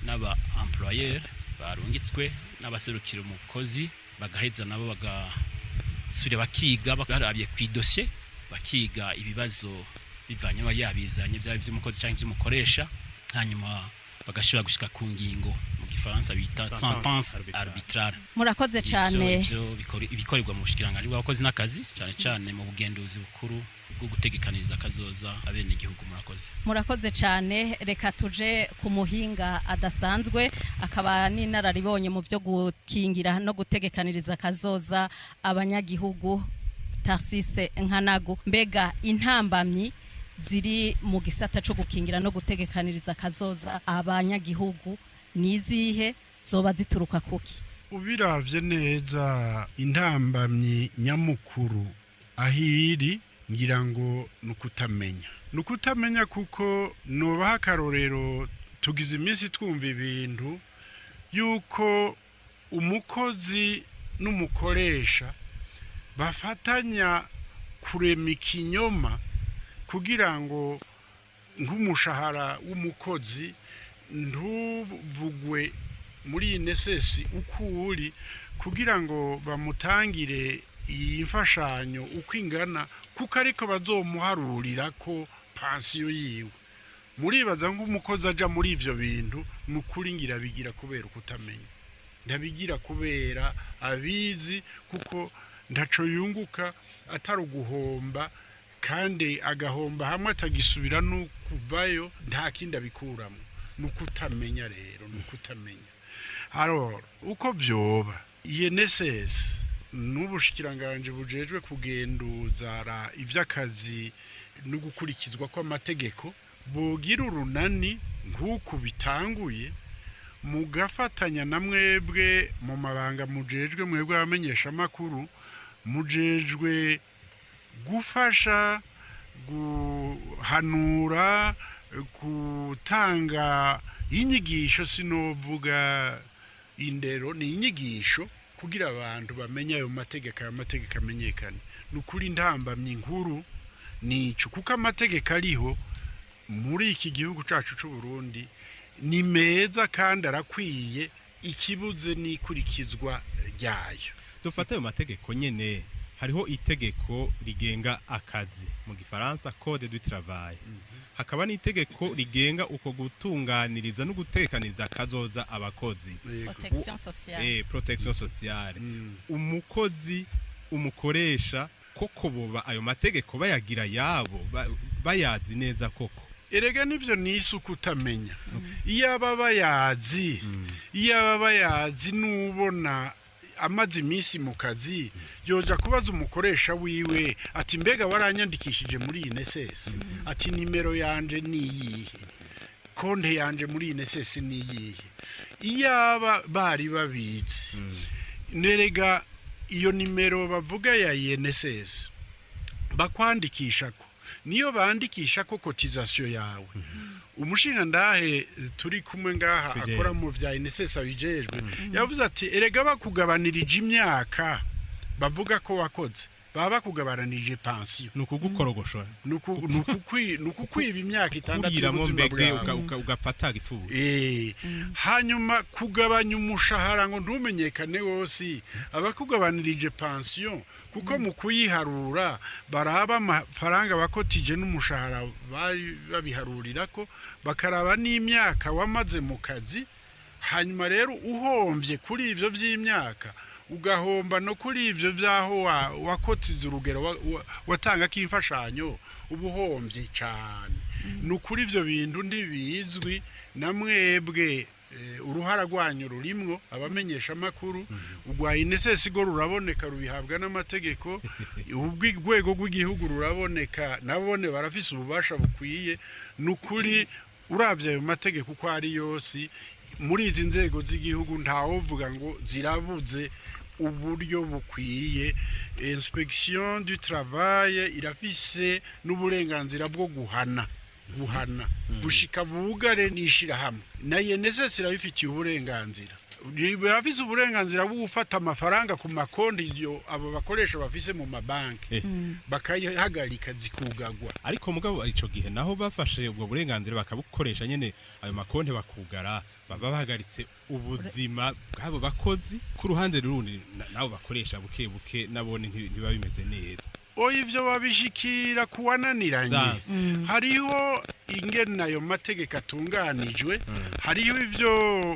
n'aba employeur barungitswe n'abaserukira umukozi bagaheza nabo bagasubira bakiga bagarabye ku dossier bakiga ibibazo bivanye n'ababizanye byaba by'umukozi cyangwa by'umukoresha hanyuma bagashobora gushika ku ngingo mu gifaransa bita sentence arbitrale
murakoze cyane
ibikorerwa mu bushikiranganje bw'abakozi n'akazi cyane mu bugenduzi bukuru bwo gutegekaniriza kazoza abene igihugu
murakoze cyane reka tuje ku muhinga adasanzwe akaba n'inararibonye mu byo gukingira no gutegekaniriza kazoza abanyagihugu Tarsise Nkanago mbega intambamyi ziri mu gisata cyo gukingira no gutegekaniriza kazoza abanyagihugu nizihe zoba zituruka kuki
ubiravye neza intambamyi nyamukuru ahiri ngira ngo nukutamenya kuko nobaha karorero tugize iminsi twumva ibintu yuko umukozi n'umukoresha bafatanya kurema ikinyoma kugira ngo nk'umushahara w'umukozi ntuvugwe muri INSS uko uri kugira ngo bamutangire iyi mfashanyo uko ingana kuko ariko bazomuharurira ko pansiyo yiwe muribaza nk'umukozi aja muri ivyo bintu nukuri ngira bigira kubera ukutamenya ndabigira kubera abizi kuko ndaco yunguka atari uguhomba kandi agahomba hamwe atagisubira no kuvayo nta kindi abikuramo nukutamenya rero nukutamenya alors uko vyoba INSS n'ubushikiranganje bujejwe kugenduzara ivy'akazi no gukurikizwa kw'amategeko bogira urunani nk'uko bitanguye mugafatanya na mwebwe mu mabanga mujejwe mwebwe abamenyeshamakuru mujejwe gufasha guhanura gutanga inyigisho sinovuga indero ni inyigisho kugira abantu bamenye ayo mategeko amenyekane nukuri ntambamye inkuru nico kuko amategeko ariho muri iki gihugu cacu c'u Burundi ni meza kandi arakwiye ikibuze n'ikurikizwa ryayo
dufata ayo mategeko nyene hariho itegeko rigenga akazi mu gifaransa code du travail hakaba n'itegeko rigenga uko gutunganiriza no gutegekaniriza kazoza abakozi
protection sociale
protection sociale umukozi umukoresha koko boba ayo mategeko bayagira yabo bayazi neza koko
erega nivyo nisuku utamenya iyaba bayazi nubona amazi imisi mu kazi yoja kubaza umukoresha wiwe ati mbega waranyandikishije muri INSS ati nimero yanje niyihe konte yanje muri INSS niyihe iyaba bari babizi nerega iyo nimero bavuga ya INSS bakwandikisha ko niyo bandikisha ko cotisation yawe umushinga ndahe turi kumwe ngaha akora mu vya INSS abijejwe yavuze ati erega bakugabanirije imyaka bavuga ko wakoze baba kugabanirije pension
nukugukorogoshora
nukukwiba imyaka 6
ubuzima bwawe ugafata gifubu
hanyuma kugabanya umushahara ngo ntumenyekane wose abakugabanirije pension kuko mu kuyiharura baraba amafaranga bakotije n'umushahara babiharurira ko bakaraba n'imyaka wamaze mu kazi hanyuma rero uhomvye kuri ivyo vy'imyaka ugahomba no kuri ivyo vyaho wakotiza urugero watanga k'imfashanyo ubuhomvye cyane nukuri ivyo bintu ndibizwi na mwebwe uruhara rwanyu rurimwo abamenyeshamakuru urwa INSS go ruraboneka rubihabwa n'amategeko urwego rw'igihugu ruraboneka nabone barafise ububasha bukwiye nukuri uravye ayo mategeko uko ari yose muri izi nzego z'igihugu ntawovuga ngo zirabuze uburyo bukwiye inspection du travail irafise n'uburenganzira bwo guhana gushika bugare nishira hamwe na INSS irabifitiye uburenganzira birafise uburenganzira bwo gufata amafaranga ku makonti yo abo bakoresha bafise mu mabanki bakayihagarika zikugagwa
ariko mugabo ico gihe naho bafashe ubwo burenganzira bakabukoresha nyene ayo makonti bakugara baba bahagaritse ubuzima bwabo bakozi ku ruhande rurundi nabo bakoresha buke buke nabone ntibabimeze neza
ivyo babishikira kuwananiranye hariho ingene ayo mategeko atunganijwe hariho ivyo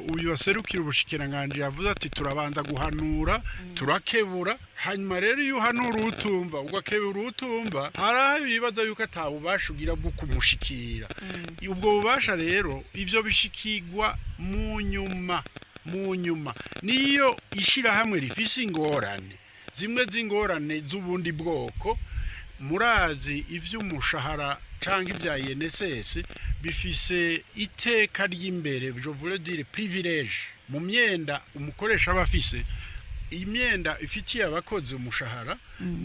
uyu waserukira ubushikiranganje yavuze ati turabanza guhanura turakebura hanyuma rero iyo uhanura utumva ugakebura utumva haraho ibibazo yuko atabubasha ugira bwo kumushikira ubwo bubasha rero ivyo bishikirwa mu nyuma niyo ishira hamwe rifise ingorane zimwe z'ingorane z'ubundi bwoko murazi ivy'umushahara canke ivya INSS bifise iteka ry'imbere je voulais dire privilège mu myenda umukoresha bafise imyenda ifitiye abakozi umushahara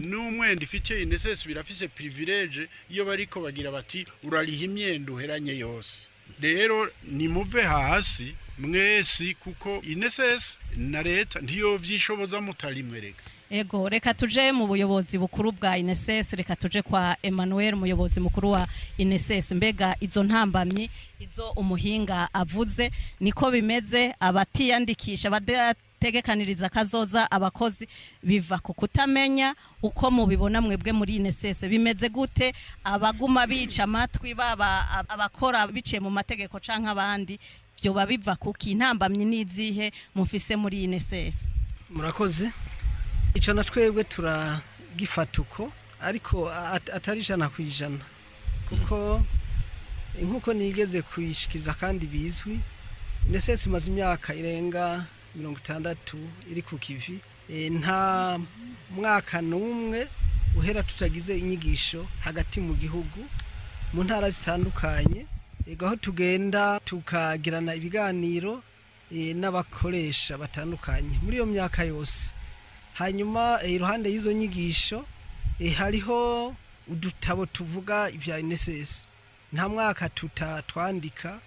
n'umwenda ifitiye INSS birafise privilège iyo bariko bagira bati urariha imyenda uheranye yose rero ni muve hasi mwesi kuko INSS na leta ntiyo vyishoboza mutarimwe reka.
Ego reka tuje mu buyobozi bukuru bwa INSS, reka tuje kwa Emmanuel umuyobozi mukuru wa INSS. Mbega izo ntambamyi izo umuhinga avuze niko bimeze, abatiyandikisha badategekaniriza kazoza abakozi biva ku kutamenya uko mubibona mwebwe muri INSS bimeze gute? Abaguma bica amatwi baba abakora biciye mu mategeko canke abandi, byo babiva kuki? Intambamyi nizihe mufise muri INSS?
Murakoze. Ico na twebwe turagifata uko ariko atari 100% kuko nkuko nigeze kuyishikiza kandi bizwi, INSS imaze imyaka irenga 60 iri ku kivi. Nta mwaka numwe uhera tutagize inyigisho hagati mu gihugu mu ntara zitandukanye, aho tugenda tukagirana ibiganiro n'abakoresha batandukanye muri iyo myaka yose. Hanyuma iruhande y'izo nyigisho hariho udutabo tuvuga ibya INSS. Nta mwaka tutatwandika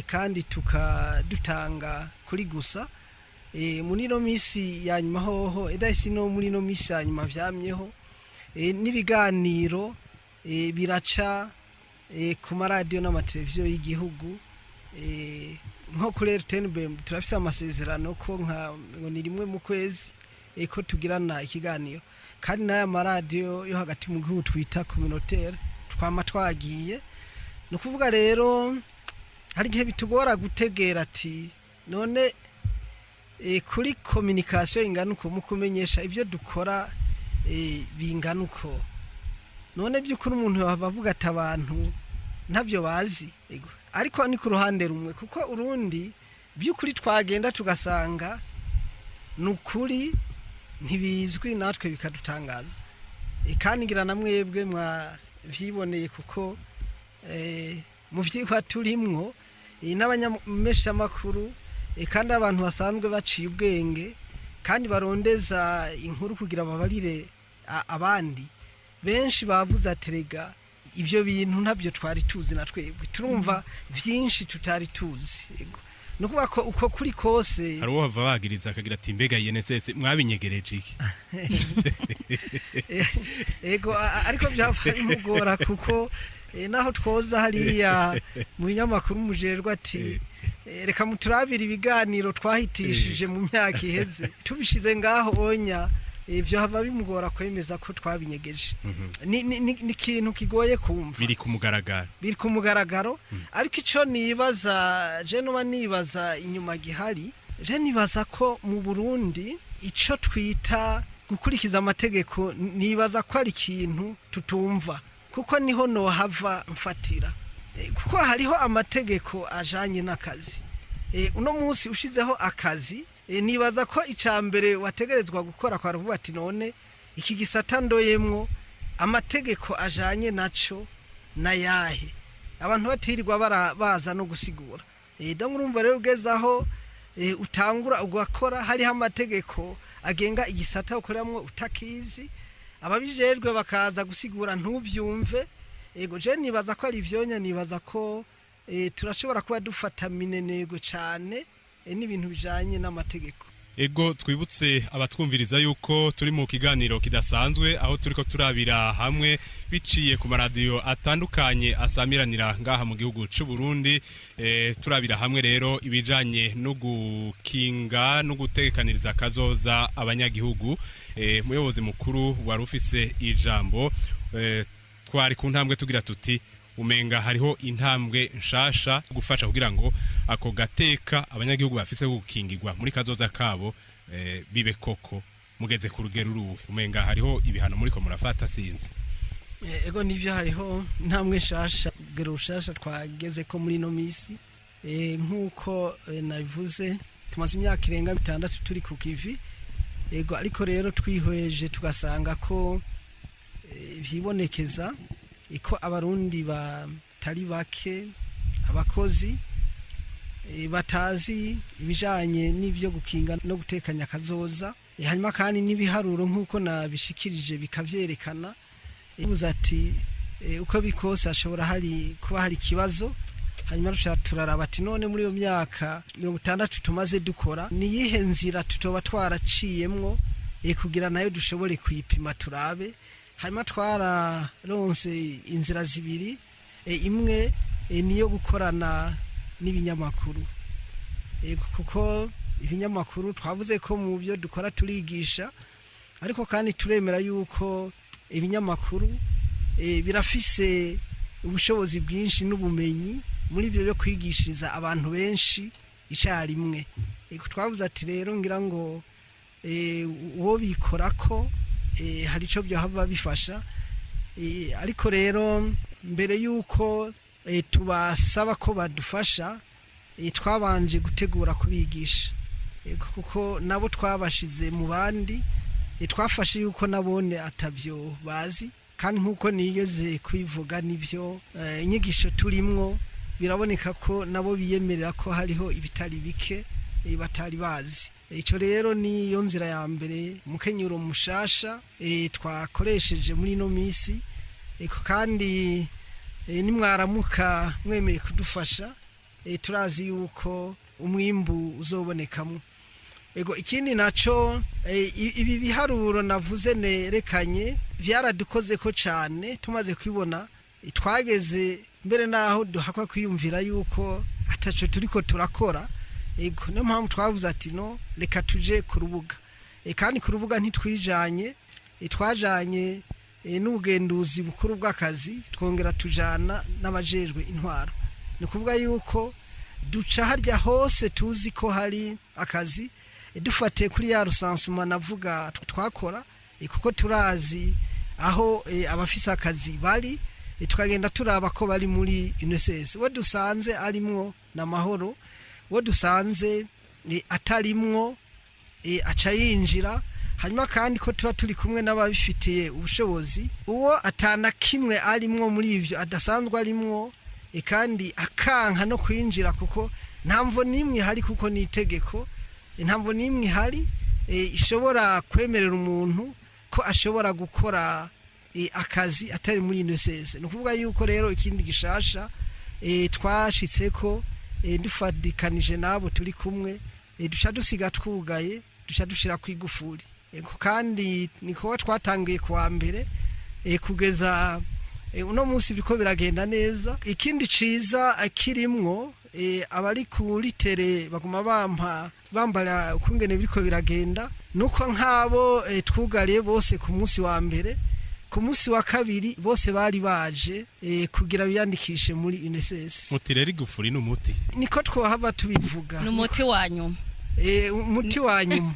kandi tukadutanga kuri gusa. Muri no misi ya nyuma hoho edahisi no muri no misi ya nyuma vyamyeho n'ibiganiro biraca ku maradiyo n'amateleviziyo y'igihugu. Nko kuri RTNB turafise amasezerano ko ngo ni rimwe mu kwezi ko tugirana ikiganiro, kandi n'aya maradiyo yo hagati mu gihugu twita communautaire twama twagiye. No kuvuga rero hari gihe bitugora gutegera ati none kuri communication inganuko mu kumenyesha ibyo dukora binganuko, none by'ukuri umuntu bavuga ati abantu ntabyo bazi. Ariko ni ku ruhande rumwe, kuko urundi by'ukuri twagenda tugasanga nukuri ntibizwi natwe bikadutangaza. Kandi ngira namwebwe mwavyiboneye kuko mu vyikwa turimwo n'abanyameshamakuru kandi abantu basanzwe baciye ubwenge kandi barondeza inkuru kugira babarire abandi. Benshi bavuze aterega ibyo bintu ntabyo twari tuzi na twebwe, turumva vyinshi tutari tuzi. Nukuba ko uko kuri kose
hari uwo bava bagiriza akagira ati mbega INSS mwabinyegereje iki?
Ariko byava bimugora kuko naho twoza hariya mu binyamakuru mujerwa ati reka muturabira ibiganiro twahitishije mu myaka iheze, tubishize ngaho onya ibyo hava bimugora kwemeza ko twabinyegeje. Ni kintu kigoye kumva.
Biri ku mugaragaro. Ariko ico nibaza je no nibaza inyuma gihari, je nibaza ko mu Burundi ico twita gukurikiza amategeko nibaza ko ari ikintu tutumva, kuko niho no hava mfatira. Kuko hariho amategeko ajanye n'akazi. Uno munsi ushizeho akazi, nibaza ko icambere wategerezwa gukora kwa ruvuga ati none iki gisata ndoyemwo amategeko ajanye naco na yahe, abantu batirirwa baza no gusigura. Ndamurumva rero ugezaho utangura ugakora hariho amategeko agenga igisata ukoramwo utakizi, ababijejwe bakaza gusigura ntuvyumve. Je nibaza ko ari ivyonya, nibaza ko turashobora kuba dufata minenego cane n'ibintu bijanye n'amategeko. Ego twibutse abatwumviriza yuko turi mu kiganiro kidasanzwe, aho turiko turabira hamwe biciye ku maradiyo atandukanye asamiranira ngaha mu gihugu c'u Burundi. Turabira hamwe rero ibijanye no gukinga no gutegekaniriza kazoza abanyagihugu. Muyobozi mukuru wari ufise ijambo, twari ku ntambwe tugira tuti umenga hariho intambwe nshasha gufasha kugira ngo ako gateka abanyagihugu bafise gukingirwa muri kazoza kabo bibe koko mugeze ku rugero ruwe. Umenga hariho ibihano muri ko murafata sinzi.
Ego nivyo hariho intambwe nshasha, rugero rushasha twageze ko muri no misi. Nkuko nabivuze tumaze imyaka irenga 6 turi ku kivi. Ego ariko rero twihweje tugasanga ko vyibonekeza iko abarundi batari bake abakozi batazi ibijanye n'ivyo gukinga no gutekanya kazoza. Hanyuma kandi n'ibiharuro nkuko nabishikirije bikavyerekana ubuza ati uko bikose ashobora kuba hari kibazo hanyuma turaraba ati none muri iyo myaka 60 tumaze dukora ni yihe nzira tutoba twaraciyemwo kugira nayo dushobore kuyipima turabe. Hanyuma twararonse inzira zibiri, imwe niyo gukorana n'ibinyamakuru, kuko ibinyamakuru twavuze ko mu byo dukora turigisha, ariko kandi turemera yuko ibinyamakuru birafise ubushobozi bwinshi n'ubumenyi muri byo byo kwigishiriza abantu benshi icarimwe. Twavuze ati rero ngira ngo uwo bikora ko hari ico byo haba bifasha, ariko rero mbere yuko tubasaba ko badufasha twabanje gutegura kubigisha, kuko nabo twabashize mu bandi, twafashe yuko nabone atavyo bazi, kandi nkuko nigeze kwivuga nivyo inyigisho turimwo biraboneka ko nabo biyemerera ko hariho ibitari bike batari bazi. Ico rero ni yo nzira ya mbere mukenyuro mushasha twakoresheje muri no misi, kandi nimwaramuka mwemeye kudufasha turazi yuko umwimbu uzobonekamo. Ikindi naco ibi biharuro navuze nerekanye vyaradukoze ko cane, tumaze kwibona twageze mbere naho duhakwa kwiyumvira yuko ataco turiko turakora. Niyo mpamvu twavuze ati no reka tuje ku rubuga, kandi ku rubuga ntitwijanye, twajanye n'ubugenduzi bukuru bw'akazi, twongera tujana n'abajejwe intwaro. Ni kuvuga yuko duca harya hose tuzi ko hari akazi, dufate kuri ya rusansuma navuga twakora, kuko turazi aho abafise akazi bari, tukagenda turaba ko bari muri INSS. Wo dusanze arimwo na mahoro, wo dusanze atarimwo aca yinjira. Hanyuma kandi ko tuba turi kumwe n'ababifitiye ubushobozi, uwo atana kimwe arimwo muri ivyo adasanzwe arimwo, kandi akanka no kwinjira kuko ntamvo nimwe hari, kuko ni itegeko, ntamvo nimwe hari ishobora kwemerera umuntu ko ashobora gukora akazi atari muri INSS. No kuvuga yuko rero ikindi gishasha twashitse ko dufadikanije nabo turi kumwe, duca dusiga twugaye, duca dushira kwigufuri, kandi niko twatangiye kwa mbere kugeza uno munsi biko biragenda neza. Ikindi ciza akirimwo abari kuri tere baguma bambara ukungene biriko biragenda, nuko nkabo twugariye bose ku munsi wa mbere, ku munsi wa kabiri bose bari baje kugira biyandikishe muri INSS.
Mutireri gufuri n'umuti
niko twohava tubivuga,
n'umuti wanyuma
umuti wanyuma.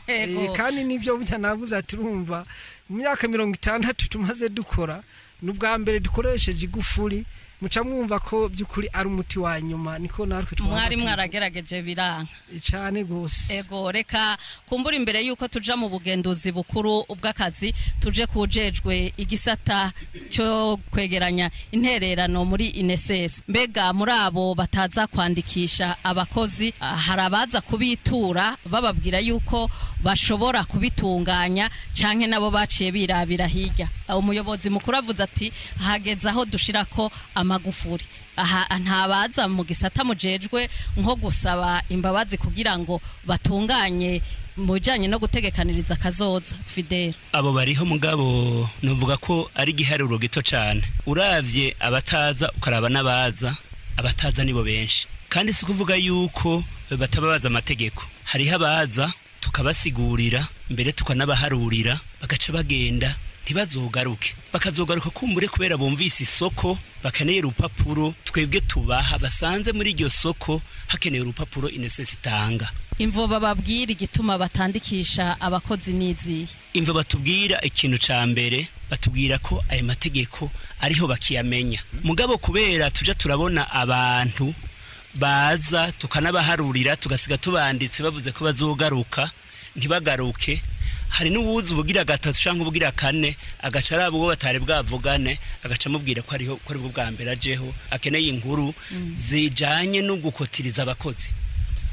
Kandi nivyo burya navuze ati urumva mu myaka 60 tumaze dukora, n'ubwa mbere dukoresheje igufuri, muca mwumva ko byukuri ari umuti wa nyuma. Niko natwe
mwari mwaragerageje biranka
cyane gose.
Reka kumbura imbere yuko tuja mu bugenduzi bukuru ubw'akazi, tuje kujejwe igisata cyo kwegeranya intererano muri INSS. Mbega muri abo bataza kwandikisha abakozi, harabaza kubitura bababwira yuko bashobora kubitunganya, canke nabo baciye birabira hirya? Umuyobozi mukuru avuze ati hageze aho dushirako amagufuri. Ntabaza mu gisata mujejwe nko gusaba imbabazi kugira ngo batunganye mu bijanye no gutegekaniriza kazoza? Fidel,
abo bariho mugabo novuga ko ari giharuro gito cyane. Uravye abataza ukaraba n'abaza, abataza nibo benshi, kandi si kuvuga yuko batababaza amategeko. Hariho abaza tukabasigurira mbere tukanabaharurira, bagaca bagenda ntibazogaruke, bakazogaruka kumbure kubera bumvise isoko bakeneye urupapuro twebwe tubaha, basanze muri iryo soko hakeneye urupapuro INSS itanga.
Imvo bababwira igituma batandikisha abakozi niziye?
Imvo batubwira ikintu ca mbere, batubwira ko ayo mategeko ariho bakiyamenya, mugabo kubera tuja turabona abantu baza tukanabaharurira tugasiga tubanditse bavuze ko bazogaruka ntibagaruke. Hari n'ubuzi ubugira gatatu canke ubugira kane, agaca araba uwo batari bwavugane, agaca mubwira ko ariho bwa mbere ajeho akeneye inkuru zijanye no gukotiriza abakozi.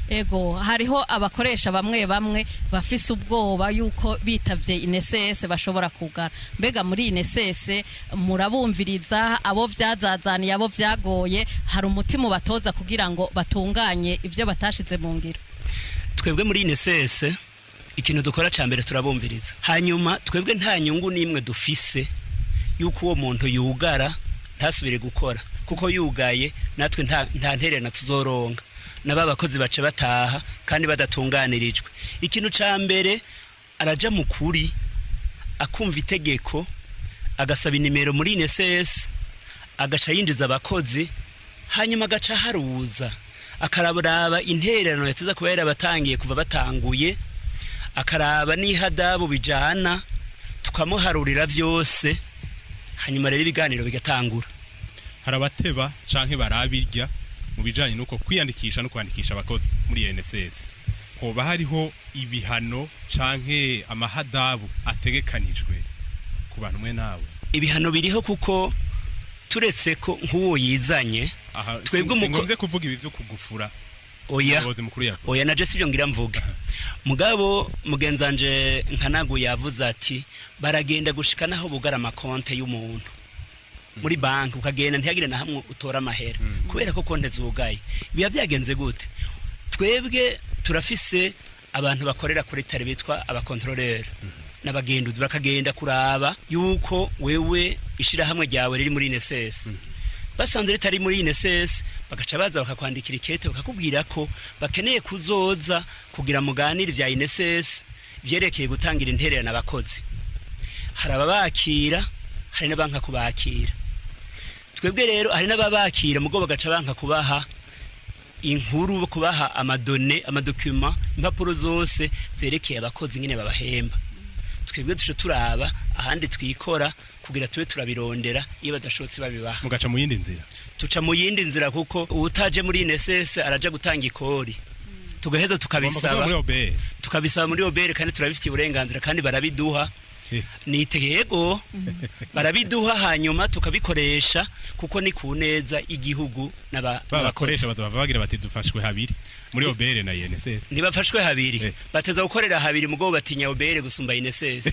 ego hariho abakoresha bamwe bafise ubwoba yuko bitavye INSS bashobora kugara mbega muri INSS murabumviriza abo vyazazaniye abo vyagoye hari umutima batoza kugira ngo batunganye ivyo batashize mu ngiro
twebwe muri INSS ikintu dukora cyambere turabumviriza hanyuma twebwe nta nyungu nimwe dufise yuko uwo muntu yugara ntasubire gukora kuko yugaye natwe nta ntererano tuzoronga naba abakozi bace bataha kandi badatunganirijwe ikintu cyambere araja mu kuri akumva itegeko agasaba inimero muri INSS agaca yinjiza abakozi hanyuma agaca haruza akaraba intererano yateza kuba yarabatangiye kuva batanguye akaraba n'ihadabu bijana tukamuharurira vyose hanyuma rero ibiganiro bigatangura
harabateba canke barabirya mu bijanye nuko kwiyandikisha no kwandikisha abakozi muri INSS hoba hariho ibihano canke amahadabu ategekanijwe ku bantu mwe nabo
ibihano biriho kuko turetse ko nk'uwo yizanye
twebwe singombye kuvuga ibi byo kugufura
oya naje sivyo ngira mvuga mugabo mugenzanje nkanagu yavuze ati baragenda gushika naho bugara amakonte y'umuntu muri banki ukagenda ntiyagire na hamwe utora amahera kubera ko konte zugaye biya byagenze gute twebwe turafise abantu bakorera kuri tare bitwa abakontroleur n'abagenduzi bakagenda kuraba yuko wewe ishira hamwe ryawe riri muri INSS basanze ritari muri INSS bagaca baza bakakwandikira ikete bakakubwira ko bakeneye kuzoza kugira muganire vya INSS vyerekeye gutangira intererano abakozi harababakira hari n'abanka kubakira twebwe rero hari n'ababakira mugo bagaca banka kubaha inkuru kubaha amadokuma impapuro zose zerekeye abakozi nyine babahemba twebwe duce turaba ahandi twikora kugira tube turabirondera iyo badashotse babibaha
mugaca mu yindi nzira
tuca mu yindi nzira kuko utaje muri INSS araja gutanga ikori tugaheza tukabisaba muri obere kandi turabifitiye uburenganzira kandi barabiduha ni itegeko barabiduha hanyuma tukabikoresha kuko ni kuneza igihugu
n'abakoresha bazava bagira bati dufashwe habiri muri obere na INSS
nibafashwe habiri bateza gukorera habiri mugo batinya obere gusumba INSS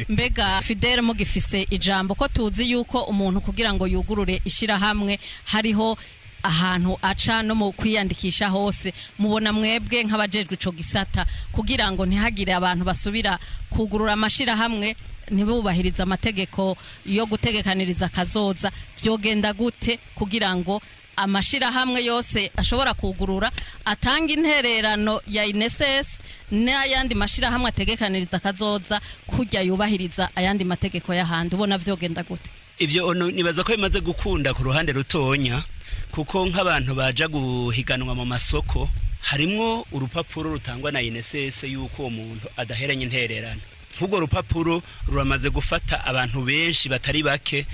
mbega Fidele mugifise ijambo ko tuzi yuko umuntu kugira ngo yugurure ishira hamwe hariho ahantu aca no mu kwiyandikisha hose mubona mwebwe nk'abajejwe ico gisata kugira ngo ntihagire abantu basubira kugurura amashira hamwe ntibubahiriza amategeko yo gutegekaniriza kazoza vyogenda gute kugira ngo amashira hamwe yose ashobora kugurura atanga intererano ya INSS n'ayandi mashira hamwe ategekaniriza kazoza kujya yubahiriza ayandi mategeko y'ahandi ubona vyogenda gute
ivyo nibaza ko bimaze gukunda ku ruhande rutonya kuko nk'abantu baja guhiganwa mu masoko harimwo urupapuro rutangwa na INSS yuko uwo muntu adaheranye intererano nk'ubwo rupapuro ruramaze gufata abantu benshi batari bake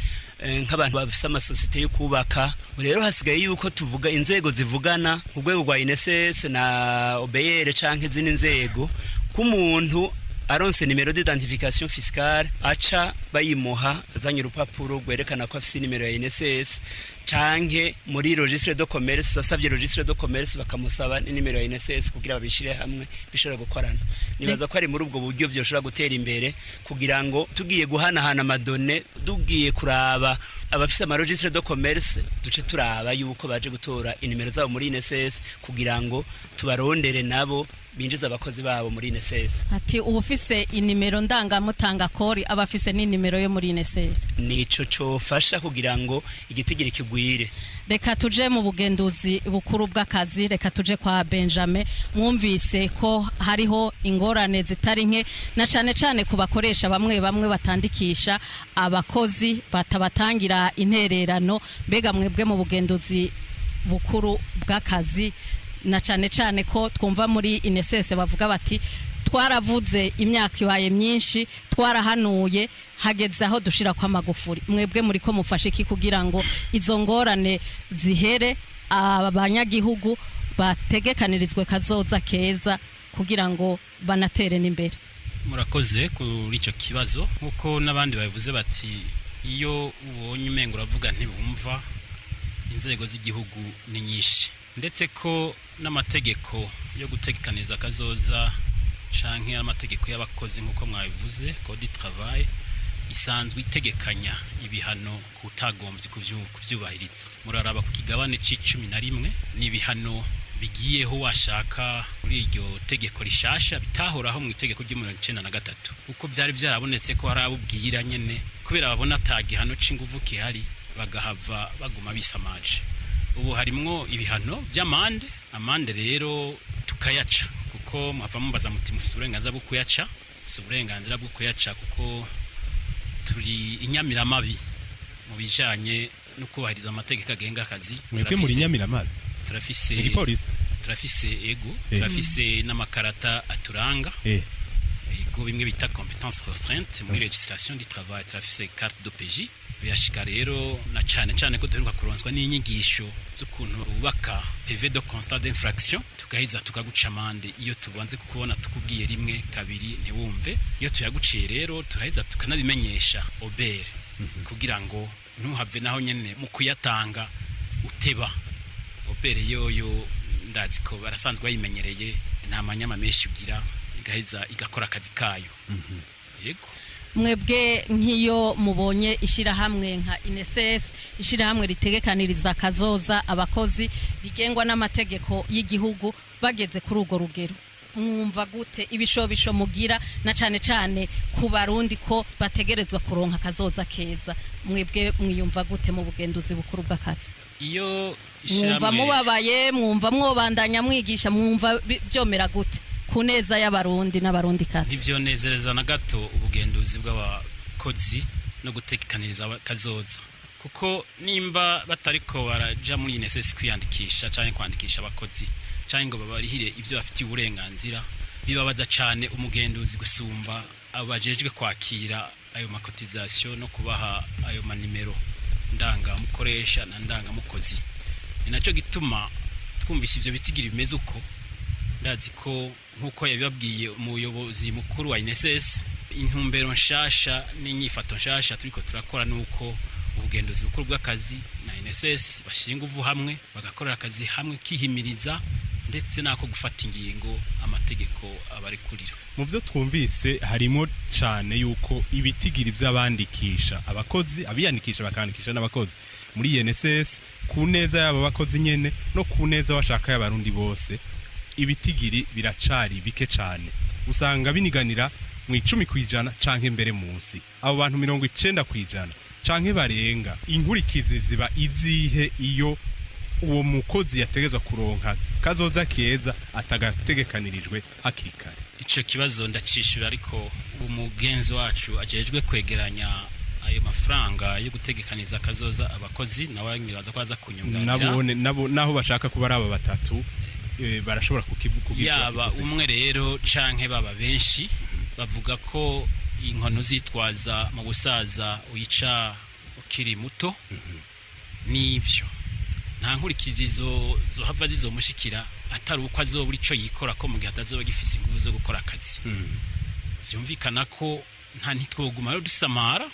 nk'abantu bafise amasosiyete yo kubaka rero hasigaye yuko tuvuga inzego zivugana ku rwego rwa INSS na OBR canke izindi nzego k'umuntu aronse nimero d'identification fiscale aca bayimuha azanye urupapuro gwerekana ko afise nimero ya INSS canke muri registre de commerce asavye registre de commerce bakamusaba nimero ya INSS kugira babishire hamwe bishobora gukorana nibaza ko ari muri ubwo buryo vyoshobora gutera imbere kugira ngo tugiye guhanahana amadone dugiye kuraba abafise ama registre de commerce duce turaba yuko baje gutora inimero zabo muri INSS kugira ngo tubarondere nabo binjiza abakozi babo muri INSS
ati ubufise inimero ndangamutanga kori abafise n'inimero yo muri INSS
nico cofasha kugira ngo igitigiri kigwire
reka tuje mu bugenduzi bukuru bw'akazi reka tuje kwa Benjamin mwumvise ko hariho ingorane zitari nke na cane ku bakoresha bamwe batandikisha abakozi batabatangira intererano mbega mwebwe mu bugenduzi bukuru bw'akazi na cane ko twumva muri INSS bavuga bati twaravuze imyaka ibaye myinshi twarahanuye hageze aho dushira kwa magufuri mwebwe muri ko mufashe iki kugira ngo izo ngorane zihere abanyagihugu bategekanirizwe kazoza keza kugira ngo banatere n'imbere
murakoze kuri ico kibazo nkuko nabandi bavuze bati iyo ubonye umengo uravuga ntibumva inzego z'igihugu ni nyinshi ndetse ko n'amategeko yo gutegekaniriza kazoza canke amategeko y'abakozi nkuko mwabivuze code du travail isanzwe itegekanya ibihano kutagombye kuvyubahiriza. Muraraba ku kigabane c'11 n'ibihano bigiyeho washaka muri iryo tegeko rishasha bitahoraho mu itegeko ryo'93 uko byari byarabonetse ko hari abubwira nyene kubera babona atagihano c'inguvu kihari bagahava baguma bisamaje. Ubu harimwo ibihano by'amande rero tukayaca kuko mwava mubaza muti mufise uburenganzira bwo kuyaca, mufise uburenganzira bwo kuyaca kuko turi inyamiramabi mu bijanye no kubahiriza amategeko agenga akazi.
Mwebwe muri inyamiramabi
turafise
igipolisi,
turafise ego, turafise n'amakarata aturanga ego bimwe bita compétence restreinte muri legislation du travail, turafise carte d'OPJ. Birashika rero na cyane ko duheruka kuronswa n'inyigisho z'ukuntu ubaka PV de constat d'infraction tugahiza tukaguca amande iyo tubanze kukubona tukubwiye rimwe kabiri ntiwumve. Iyo tuyaguciye rero turahiza tukanabimenyesha obere kugira ngo ntuhave naho nyene mu kuyatanga uteba. Obere yoyo ndazi ko barasanzwe bayimenyereye nta manyama menshi ugira igahiza igakora akazi kayo. Yego
mwebwe nk'iyo mubonye ishirahamwe nka INSS ishirahamwe ritegekaniriza kazoza abakozi rigengwa n'amategeko y'igihugu bageze kuri urwo rugero mwumva gute ibishobisho mugira na cane ku barundi ko bategerezwa kuronka kazoza keza? Mwebwe mwiyumva gute mu bugenduzi bukuru bw'akazi?
Iyo
mwumva mubabaye, mwumva mwobandanya mwigisha, mwumva byomera gute kuneza y'abarundi n'abarundi kazi?
Nivyo nezereza na gato ubugenduzi bw'abakozi no gutegekaniriza kazoza kuko nimba batariko baraja muri INSS kwiyandikisha canke kwandikisha abakozi canke ngo babarihire ivyo bafitiye uburenganzira bibabaza cane umugenduzi gusumba abajejwe kwakira ayo makotization no kubaha ayo manimero ndanga mukoresha na ndanga mukozi. Ninaco gituma twumvise ivyo bitigira bimeze uko ndazi ko nkuko yabibabwiye umuyobozi mukuru wa INSS intumbero nshasha n'inyifato nshasha turiko turakora nuko ubugenduzi bukuru bw'akazi na INSS bashinga uvu hamwe bagakorera akazi hamwe kihimiriza ndetse nako gufata ingingo amategeko abarikurira.
Mu byo twumvise harimo cyane yuko ibitigira iby'abandikisha abakozi abiyandikisha bakandikisha n'abakozi muri INSS ku neza y'aba bakozi nyene no ku neza bashaka y'abarundi bose ibitigiri biracari bike cyane usanga biniganira mu 10% canke mbere munsi abo bantu 90% canke barenga. Inkurikizi ziba izihe iyo uwo mukozi yategezwa kuronka kazoza keza atagategekanirijwe hakikare?
Ico kibazo ndacishura ariko umugenzi wacu ajejwe kwegeranya ayo mafaranga yo gutegekaniza kazoza abakozi nawe nyiraza kwaza kunyunganira naho bashaka kuba aba batatu barashobora kukivuga yaba umwe rero canke baba benshi bavuga ko inkono zitwaza mu gusaza uyica ukiri muto nivyo nta nkurikizi zo hava zizomushikira atari uko azobura ico yikora ko mu gihe atazoba gifise ingufu zo gukora akazi. Vyumvikana ko nta ntitwoguma rero dusamara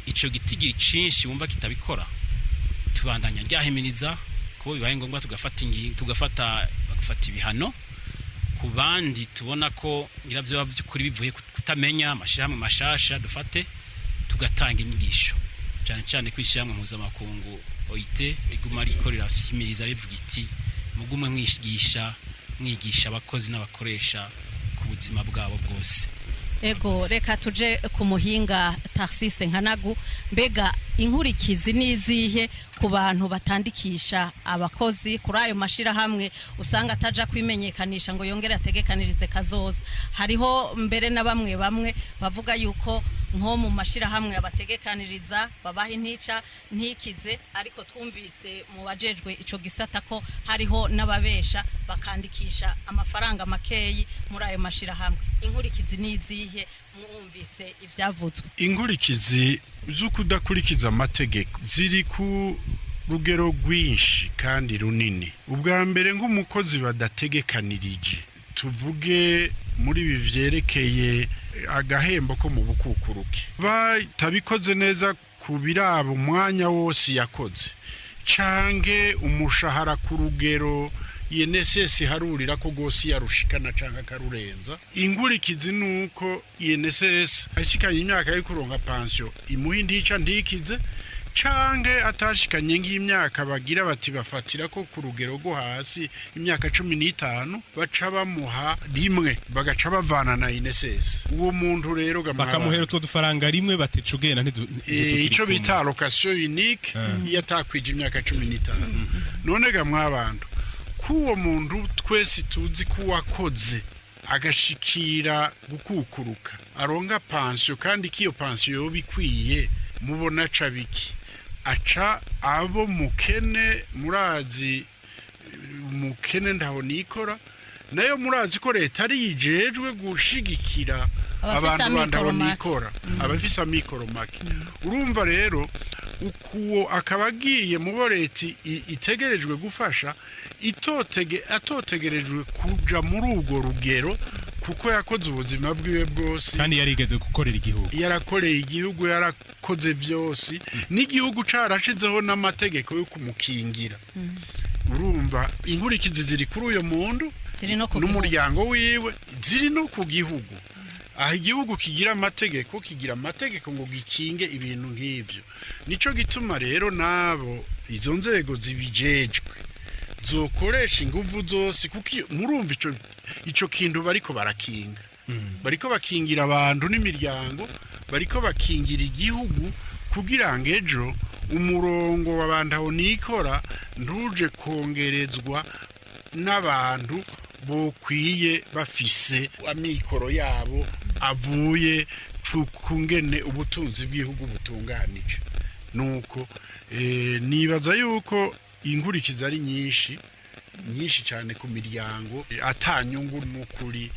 ico gitigira cinshi wumva kitabikora tubandanya ryahimiriza ko bibaye ngombwa tugafata ibihano ku bandi tubona ko iravyo by'ukuri bivuye kutamenya amashirahamwe mashasha dufate tugatanga inyigisho cyane kwishyirahamwe mpuzamakungu OIT riguma rikorera simiriza rivuga iti mugume mwigisha abakozi n'abakoresha ku buzima bwabo bwose.
Ego reka tuje ku muhinga Tarsise Nkanagu, mbega inkurikizi nizihe ku bantu batandikisha abakozi kuri ayo mashira hamwe usanga ataja kwimenyekanisha ngo yongere ategekanirize kazoza? Hariho mbere na bamwe bavuga yuko nko mu mashira hamwe abategekaniriza babaha intica ntikize, ariko twumvise mu bajejwe ico gisata ko hariho n'ababesha bakandikisha amafaranga makeyi muri ayo mashira hamwe. Inkurikizi nizihe mwumvise ivyavutswe?
Inkurikizi z'ukudakurikiza amategeko ziri ku rugero rwinshi kandi runini. Ubwa mbere nk'umukozi badategekanirije, tuvuge muri bivyerekeye agahembo ko mu bukukuruke, batabikoze neza ku birabo umwanya wose yakoze, canke umushahara ku rugero INSS harurira ko gose yarushikana canka karurenza ingurikizi nuko INSS ashikanye imyaka yo kuronka pension imuhindi ica ndikize canke atashikanye nk'imyaka bagira bati bafatira ko ku rugero rwo hasi imyaka 15 baca bamuha rimwe bagaca bavana na INSS uwo muntu rero
bakamuhera utwo dufaranga rimwe baticugena
ico bita allocation unique yatakwije imyaka 15 none gamwabantu kuwo muntu twese tuzi kuwakoze agashikira gukukuruka aronga pension kandi kiyo pension yo bikwiye mubona cabiki aca abo mukene murazi mukene ndaho nikora nayo murazi ko leta ari yijejwe gushigikira abantu bandaho nikora abafisa mikoro make urumva rero ukuwo akabagiye mu leta itegerejwe gufasha atotegerejwe kuja muri ubwo rugero kuko yakoze ubuzima bwiwe bwose
kandi yarigeze gukorera igihugu
yarakoreye igihugu yarakoze byose n'igihugu carashizeho n'amategeko yo kumukingira urumva inkurikizi ziri kuri uyo muntu n'umuryango wiwe ziri no ku gihugu aho igihugu kigira amategeko ngo gikinge ibintu nk'ibyo nico gituma rero nabo izo nzego zibijejwe zokoresha inguvu zose kuko murumva ico kintu bariko barakinga bariko bakingira abantu n'imiryango bariko bakingira igihugu kugira ngo ejo umurongo w'abantu nikora nduje kongerezwa n'abantu bokwiye bafise amikoro yabo avuye kungene ubutunzi bw'igihugu butunganije nuko nibaza yuko inkurikiza ari nyinshi cyane ku miryango atanyungu n'ukuri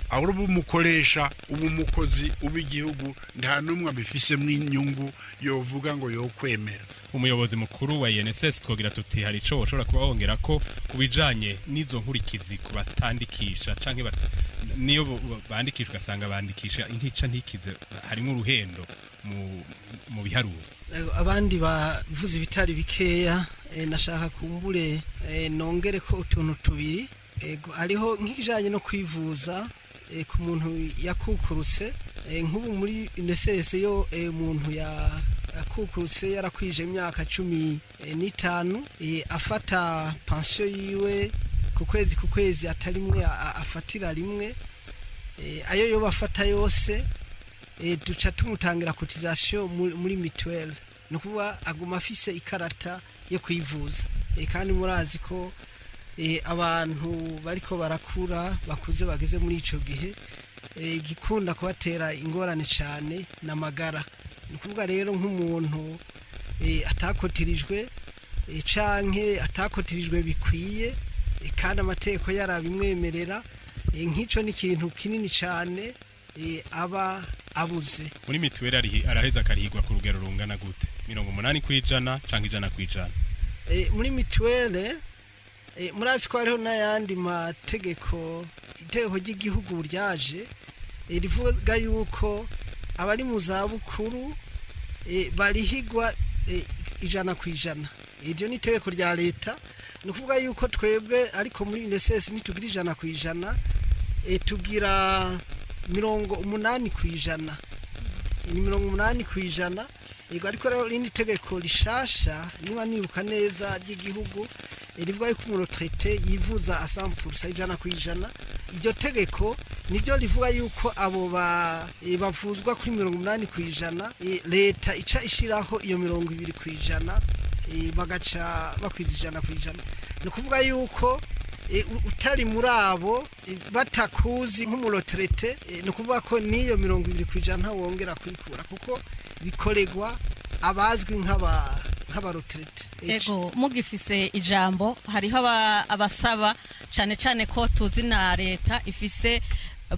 aho bumukoresha ubumukozi ubigihugu nta numwe abifisemo inyungu yovuga ngo yokwemera
umuyobozi mukuru wa INSS twogira tuti hari ico woshobora kuba wongera ko kubijanye n'izo nkurikizi kubatandikisha canke niyo bandikishwa gasanga bandikisha intica ntikize harimo uruhendo mu biharuro
abandi bavuze ibitari bikeya nashaka kumbure nongere ko utuntu tubiri hariho nk'ijanye no kwivuza ku muntu yakukurutse nk'ubu muri INSS yo umuntu yakukurutse yarakwije imyaka 15 afata pension yiwe ku kwezi atarimwe afatira rimwe ayo yo bafata yose duca tumutangira cotisation muri mutuelle nukuba aguma afise ikarata yo kwivuza kandi murazi ko abantu bariko barakura bakuze bageze muri ico gihe gikunda kubatera ingorane cyane namagara nukuvuga rero nk'umuntu atakotirijwe canke atakotirijwe bikwiye kandi amategeko yarabimwemerera nk'ico ni ikintu kinini cyane aba abuze
muri mituweli araheza akarihigwa ku rugero rungana gute 80% canke 100%?
Muri mituweli murazi ko hariho n'ayandi mategeko itegeko ry'igihugu ryaje rivuga yuko abari mu zabukuru barihigwa 100%. Iryo ni itegeko rya leta ni ukuvuga yuko twebwe ariko muri INSS ntitugira 100%, tugira 80%. Ni 80%. Yego ariko rero ni itegeko rishasha niba nibuka neza ry'igihugu rivuga yuko umuretraité yivuza 100% 100%. Iryo tegeko niryo rivuga yuko abo bavuzwa kuri 80%, leta ica ishiraho iyo 20% bagaca bakwiza 100%. Ni kuvuga yuko utari muri abo batakuzi nk'umuretraité ni kuvuga ko niyo 20% wongera kwikura kuko bikoregwa abazwi nk'abaretraité.
Ego mugifise ijambo hariho abasaba cyane ko tuzi na leta ifise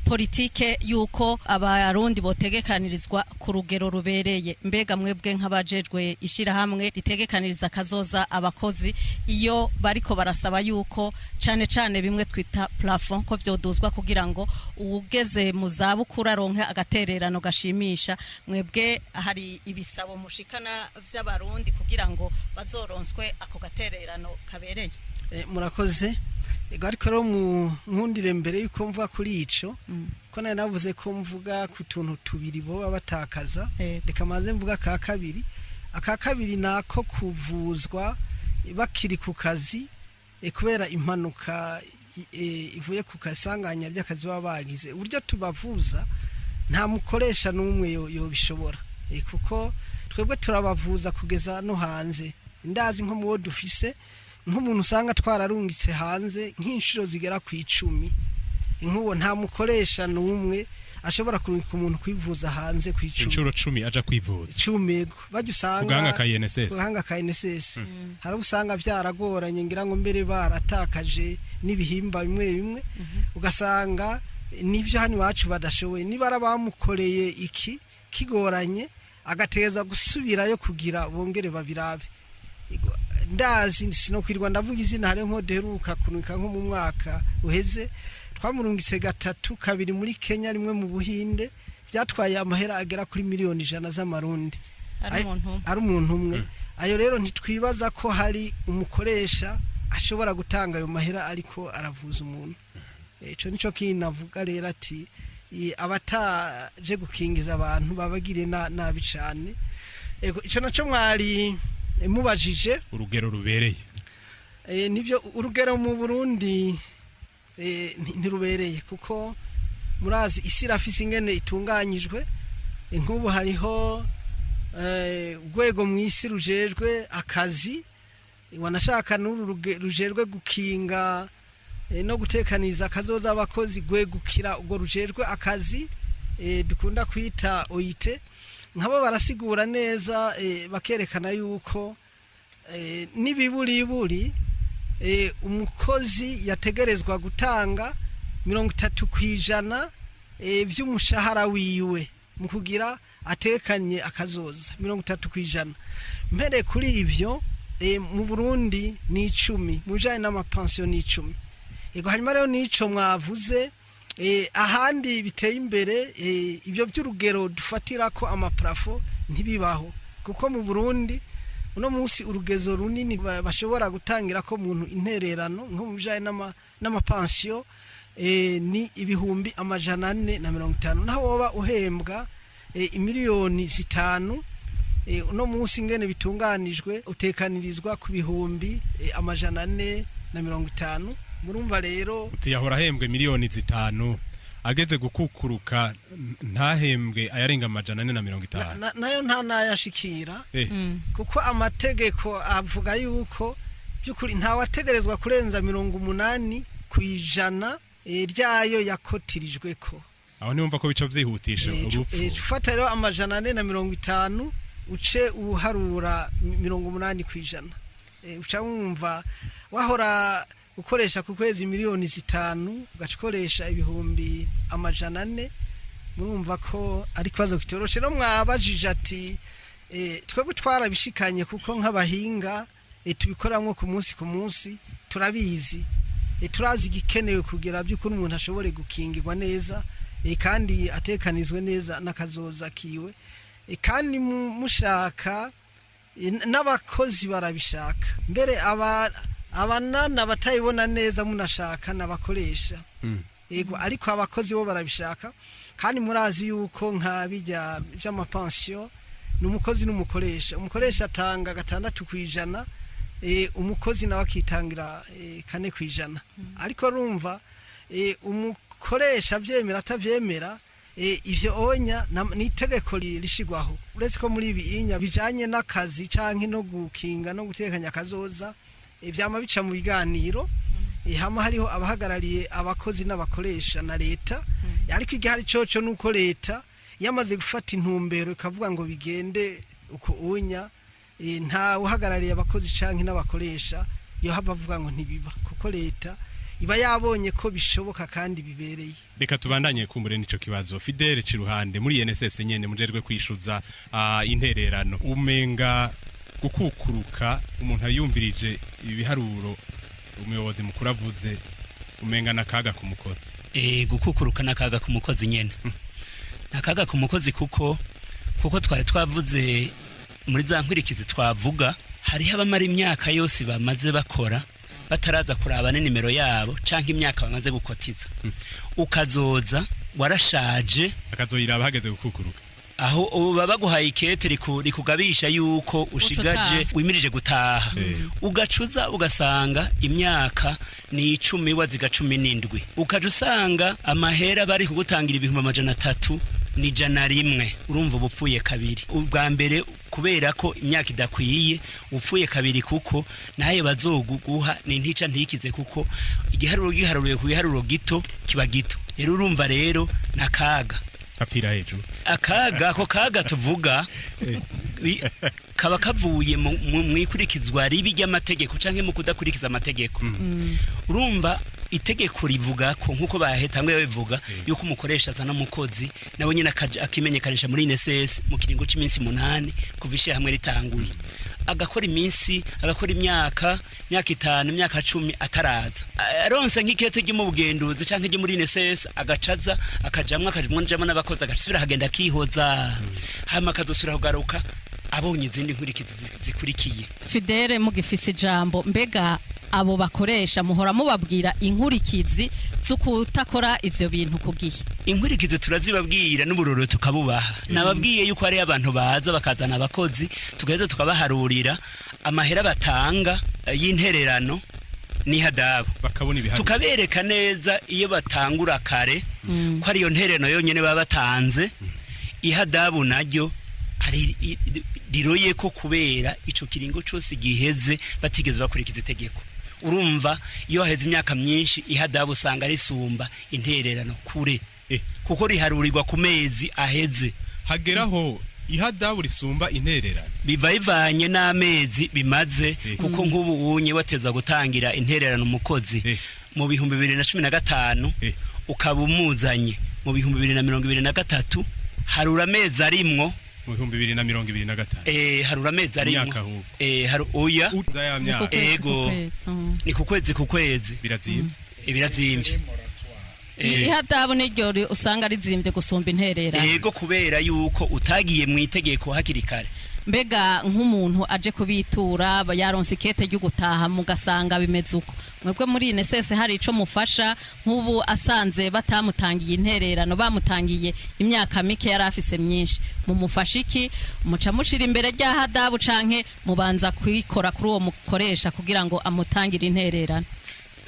politike yuko abarundi botegekanirizwa ku rugero rubereye. Mbega mwebwe nk'abajejwe ishirahamwe ritegekaniriza kazoza abakozi iyo bariko barasaba yuko cyane bimwe twita plafond ko vyoduzwa kugira ngo ugeze mu zabukuru aronke agatererano gashimisha, mwebwe hari ibisabo mushikana vy'abarundi kugira ngo bazoronswe ako gatererano kabereye?
Murakoze. ego ariko rero mu nkundire mbere yuko mvuga kuri ico ko naye navuze ko mvuga ku tuntu tubiri bo batakaza reka maze mvuga ka kabiri nako kuvuzwa bakiri ku kazi kubera impanuka ivuye ku kasanganya ry'akazi baba bagize uburyo tubavuza nta mukoresha n'umwe yobishobora kuko twebwe turabavuza kugeza no hanze ndazi nko mu wo dufise nk'umuntu usanga twararungitse hanze nk'inshuro zigera ku 10 nk'uwo nta mukoresha n'umwe ashobora kurungika umuntu kwivuza hanze ku 10
inshuro 10 aja kwivuza
10 bajya usanga
kuganga ka INSS
hari usanga byaragoranye ngira ngo mbere baratakaje n'ibihimba bimwe ugasanga nivyo hani wacu badashoboye nibara bamukoreye iki kigoranye agategeza gusubirayo kugira bongere babirabe ndazi sinokwirwa ndavuga izina hari nko deruka kunuka nko mu mwaka uheze twamurungitse 2 muri Kenya rimwe mu Buhinde byatwaye amahera agera kuri miliyoni 100 z'amarundi ari umuntu umwe ayo rero ntitwibaza ko hari umukoresha ashobora gutanga ayo mahera ariko aravuza umuntu ico nico kinavuga rero ati abataje gukingiza abantu babagire nabi cyane ico naco mwari mubajije
urugero rubereye
nivyo urugero mu Burundi ntirubereye kuko murazi isi rafise ingene itunganyijwe nk'ubu hariho urwego mw'isi rujejwe akazi wanashaka n'uru rujejwe gukinga no gutekaniriza kazoza abakozi gwegukira ubwo rujejwe akazi dukunda kwita OIT nkabo barasigura neza bakerekana yuko nibiburiburi umukozi yategerezwa gutanga 30% vy'umushahara wiwe mu kugira atekanye akazoza 30%. Mpere kuri ivyo mu Burundi ni 10 mujanye n'amapension ni 10. Ego hanyuma rero nico mwavuze ahandi biteye imbere ivyo by'urugero dufatira ko amaprafo ntibibaho kuko mu Burundi uno munsi urugezo runini bashobora gutangira ko muntu intererano nko mujanye n'amapension ni ibihumbi 450 naho woba uhembwa imiliyoni 5 uno munsi ngene bitunganijwe utekanirizwa ku bihumbi 450 murumva rero
utiyahora hembwe miliyoni 5 ageze gukukuruka ntahembwe ayarenga 450
nayo nta nayashikira kuko amategeko avuga yuko byukuri nta wategerezwa kurenza 80% ryayo yakotirijwe ko
aho niumva ko bico vyihutisha urupfu
ufata rero 450 uce uharura 80% uca wumva wahora ukoresha ku kwezi miliyoni 5 ugakoresha ibihumbi 400 murumva ko ari kwazo kitoroshe no mwabajije ati twebwe twarabishikanye kuko nk'abahinga tubikoramwo ku munsi turabizi turazi gikenewe kugira by'ukuri umuntu ashobore gukingirwa neza kandi atekanizwe neza nakazoza kiwe kandi mushaka n'abakozi barabishaka mbere abanana batayibona neza munashaka nabakoresha yego ariko abakozi bo barabishaka kandi murazi yuko nka bijya by'amapension n'umukozi n'umukoresha umukoresha atanga 6% umukozi nawe akitangira 4% ariko rumva umukoresha vyemera atavyemera ivyo onya nitegeko rishigwaho uretse ko muri ibi bijanye n'akazi canke no gukinga no gutekanya kazoza ivyama bica mu biganiro hama hariho abahagarariye abakozi n'abakoresha na leta ariko igihari coco nuko leta yamaze gufata intumbero ikavuga ngo bigende uko unya nta uhagarariye abakozi canke n'abakoresha yo habavuga ngo ntibiba kuko leta iba yabonye ko bishoboka kandi bibereye
reka tubandanye kumbure nico kibazo Fidele Ciruhande muri INSS nyene mujerwe kwishuza intererano umenga gukukuruka umuntu ayumvirije ibiharuro umuyobozi mukuru avuze umenga nakaga ku mukozi
gukukuruka nakaga ku mukozi nyene nakaga ku mukozi kuko twari twavuze muri za nkwirikizi twavuga hari abamara imyaka yose bamaze bakora bataraza kuraba nimero yabo canke imyaka bamaze gukotiza ukazoza warashaje
akazoyiraba hageze gukukuruka
aho ubu baguhaye ikete rikugabisha yuko ushigaje wimirije gutaha ugacuza ugasanga imyaka ni 10 waziga 17 ukaje usanga amahera bari kugutangira 300 ni 101 urumva ubupfuye kabiri ubwa mbere kubera ko imyaka idakwiye upfuye kabiri kuko naye bazoguguha ni ntica ntikize kuko igiharuruye ku giharuro gito kiba gito rero urumva rero nakaga
afira hejuru
akaga ko kaga tuvuga kaba kavuye mu ikurikizwa ribi ry'amategeko canke mu kudakurikiza amategeko urumva itegeko rivuga ko nkuko bahetangwe bivuga yuko umukoresha azana mukozi nawe nyine akimenyekanisha muri INSS mu kiringo cy'iminsi 8 kuvishe hamwe ritanguye agakora iminsi agakora imyaka 5 imyaka 10 ataraza aronse nk'ikete ry'mu bugenduzi canke ryo muri INSS agacaza akajamwa n'abakozi agasubira hagenda kihoza hama kazosura kugaruka abonye izindi nkurikizi zikurikiye
Fidele mugifise ijambo mbega abo bakoresha muhora mubabwira inkurikizi zukutakora ivyo bintu kugiye
inkurikizi turazibabwira n'uburoro tukabubaha nababwiye yuko ari abantu baza bakazana abakozi tugeze tukabaharurira amahera batanga y'intererano ni hadabu
bakabona ibihari
tukabereka neza iyo batangura kare ko ari yo ntererano yonyene baba batanze ihadabu naryo ari riroye ko kubera ico kiringo cyose giheze batigeze bakurikiza itegeko urumva iyo haheze imyaka myinshi ihadabu usanga risumba intererano kure kuko riharurirwa ku mezi aheze
hageraho ihadabu risumba intererano
bivanye n'amezi bimaze kuko nk'ubu unye wateza gutangira intererano umukozi mu 2015 ukaba umuzanye mu 2023 harura amezi arimwo
mu 2023
harura amezi arimwo oya ego ni ku kwezi birazimvye
ihadabu n'iryo usanga rizimvye gusumba intererano
ego kubera yuko utagiye mu itegeko hakiri kare
mbega nk'umuntu aje kubitura yaronse ikete ryo gutaha mugasanga bimeze uko mwebwe muri INSS hari ico mufasha nk'ubu asanze batamutangiye intererano bamutangiye imyaka mike yarafise myinshi mumufasha iki muca mushira imbere rya hadabu canke mubanza kwikora kuri uwo mukoresha kugira ngo amutangire intererano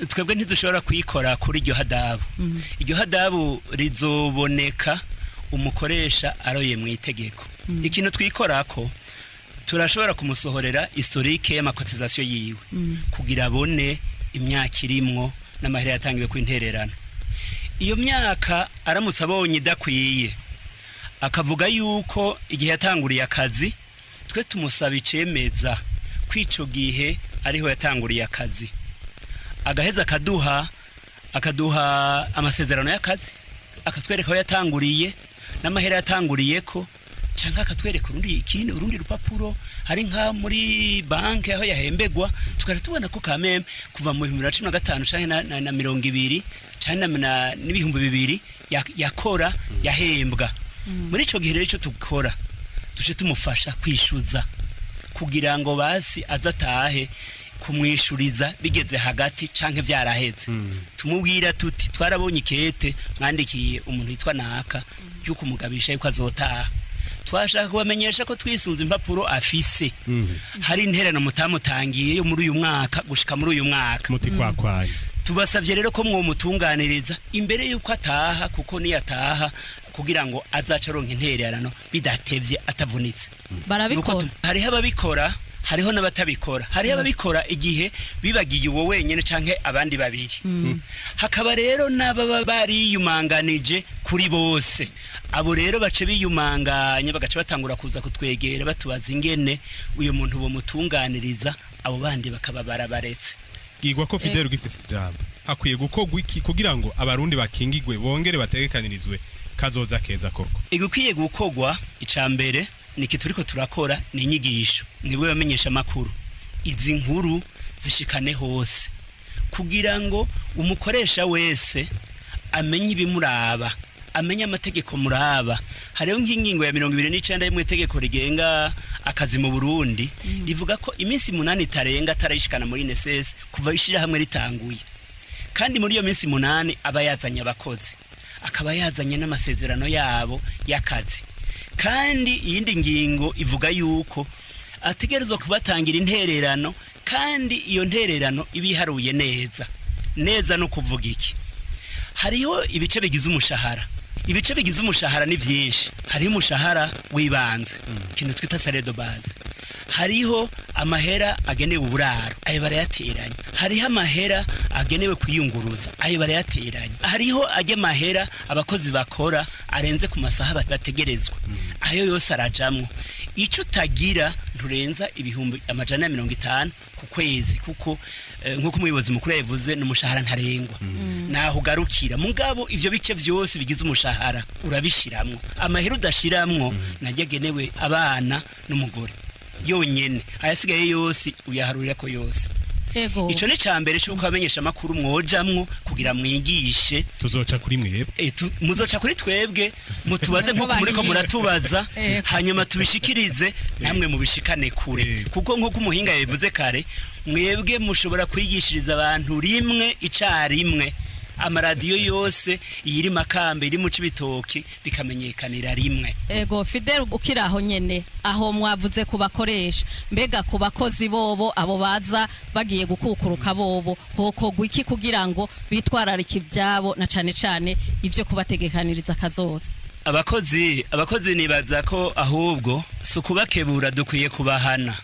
twebwe ntidushobora kuyikora kuri iryo hadabu iryo hadabu rizoboneka umukoresha aroye mu itegeko ikintu twikorako turashobora kumusohorera historique y'amakotization yiwe kugira abone imyaka irimwo n'amahera yatangiwe ku intererano iyo myaka aramutse abonye idakwiye akavuga yuko igihe yatanguriye akazi twe tumusaba icemeza kwico gihe ariho yatanguriye akazi agaheza akaduha amasezerano y'akazi akatwereka aho yatanguriye n'amahera yatanguriye ko canka akatwereka urundi rupapuro hari nka muri banke aho yahembegwa tukara tubona ko kameme kuva mu 2015 canke na 20 canke na 2000 yakora yahembwa muri ico gihe rero ico tukora tuje tumufasha kwishuza kugira ngo basi azatahe kumwishuriza bigeze hagati canke vyaraheze tumubwira tuti twarabonye ikete mwandikiye umuntu yitwa naka yuko umugabisha yuko azotaha twashaka kubamenyesha ko twisunze impapuro afise hari intererano mutamutangiye yo muri uyu mwaka gushika muri uyu mwaka
muti kwakwaye
tubasavye rero ko mwo mutunganiriza imbere yuko ataha kuko ni yataha kugira ngo azaca ronka intererano bidatevye atavunitse
barabikora
hariho ababikora hariho n'abatabikora hariho ababikora igihe bibagiye uwo wenyene canke abandi babiri hakaba rero n'ababa bariyumanganije kuri bose abo rero bace biyumanganya bagaca batangura kuza kutwegera batubaza ingene uyu muntu bo mutunganiriza abo bandi bakaba barabaretse
gigwa ko Fidele gifise ijambo akwiye gukogwa iki kugira ngo abarundi bakingigwe bongere bategekanirizwe kazoza keza koko
igukwiye gukogwa icambere niki turiko turakora ni inyigisho nibwo bamenyeshamakuru izi nkuru zishikane hose kugira ngo umukoresha wese amenye ibimuraba amenye amategeko muraba hariho nk'ingingo ya 29 y'imwe tegeko rigenga akazi mu Burundi rivuga ko iminsi 8 itarenga atarayishikana muri INSS kuva ishira hamwe ritanguye, kandi muri iyo minsi 8 aba yazanye abakozi, akaba yazanye n'amasezerano yabo y'akazi. Kandi iyindi ngingo ivuga yuko ategerezwa kubatangira intererano, kandi iyo ntererano ibiharuye neza no kuvuga iki. Hariho ibice bigize umushahara. Ibice bigize umushahara ni byinshi. Hariho umushahara w'ibanze, kintu twita salaire de base. Hariho amahera agenewe uburaro, ayo barayateranya. Hariho amahera agenewe kwiyunguruza, ayo barayateranya. Hariho ajye mahera abakozi bakora arenze ku masaha bategerezwa, ayo yose arajamwo. Ico utagira nturenza ibihumbi 150 ku kwezi, kuko nkuko umuyobozi mukuru yavuze n'umushahara ntarengwa. Naho ugarukira mugabo ivyo bice vyose bigize umushahara urabishiramwo. Amahera udashiramwo nagenewe abana n'umugore yonyene, ayasigaye yose uyaharurira ko yose. Ico ne cambere cyo kubamenyesha makuru mwojamwo kugira mwigishe.
Tuzoca kuri mwebwe,
muzoca kuri twebwe, mutubaze nko muriko muratubaza, hanyuma tubishikirize namwe mubishikane kure, kuko nko kumuhinga yavuze kare, mwebwe mushobora kwigishiriza abantu rimwe icarimwe. Amaradiyo yose iri Makambe iri mu Cibitoki bikamenyekanira rimwe.
Fidel ukiraho nyene aho mwavuze kubakoresha, mbega ku bakozi bobo abo baza bagiye gukukuruka bobo hokogwa iki kugira ngo bitwararike ibyabo na cane ivyo kubategekaniriza kazoza?
Abakozi nibaza ko ahubwo sukubakebura dukwiye kubahana.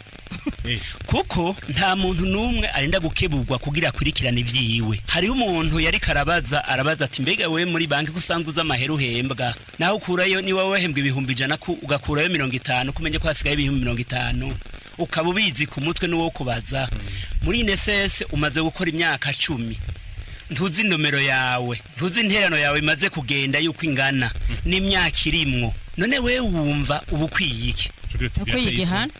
Kuko nta muntu numwe arinda gukeburwa kugira kwirikirana ivyiwe. Hari umuntu yari arabaza ati mbega we muri banki kusanguza amahera uhembwa, naho ukurayo ni wowe wahembwa ibihumbi 100 ugakurayo 50, kumenye ko hasigaye ibihumbi 50, ukaba ubizi ku mutwe n'uwo kubaza. Muri INSS umaze gukora imyaka 10, ntuzi nomero yawe, ntuzi interano yawe imaze kugenda yuko ingana n'imyaka irimwo. None we wumva ubukwiye iki?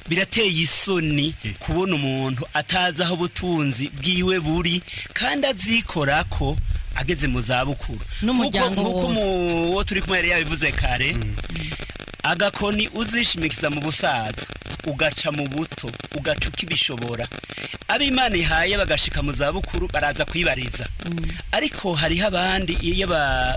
Birateye isoni kubona umuntu ataza aho butunzi bwiwe buri, kandi azikora ko ageze mu zabukuru. Nuko wo turi kumwe yabivuze kare, agakoni uzishimikiza mu busaza ugaca mu buto ugacuka ibishobora. Abimana ihaye bagashika mu zabukuru baraza kwibariza. Ariko hari abandi iyo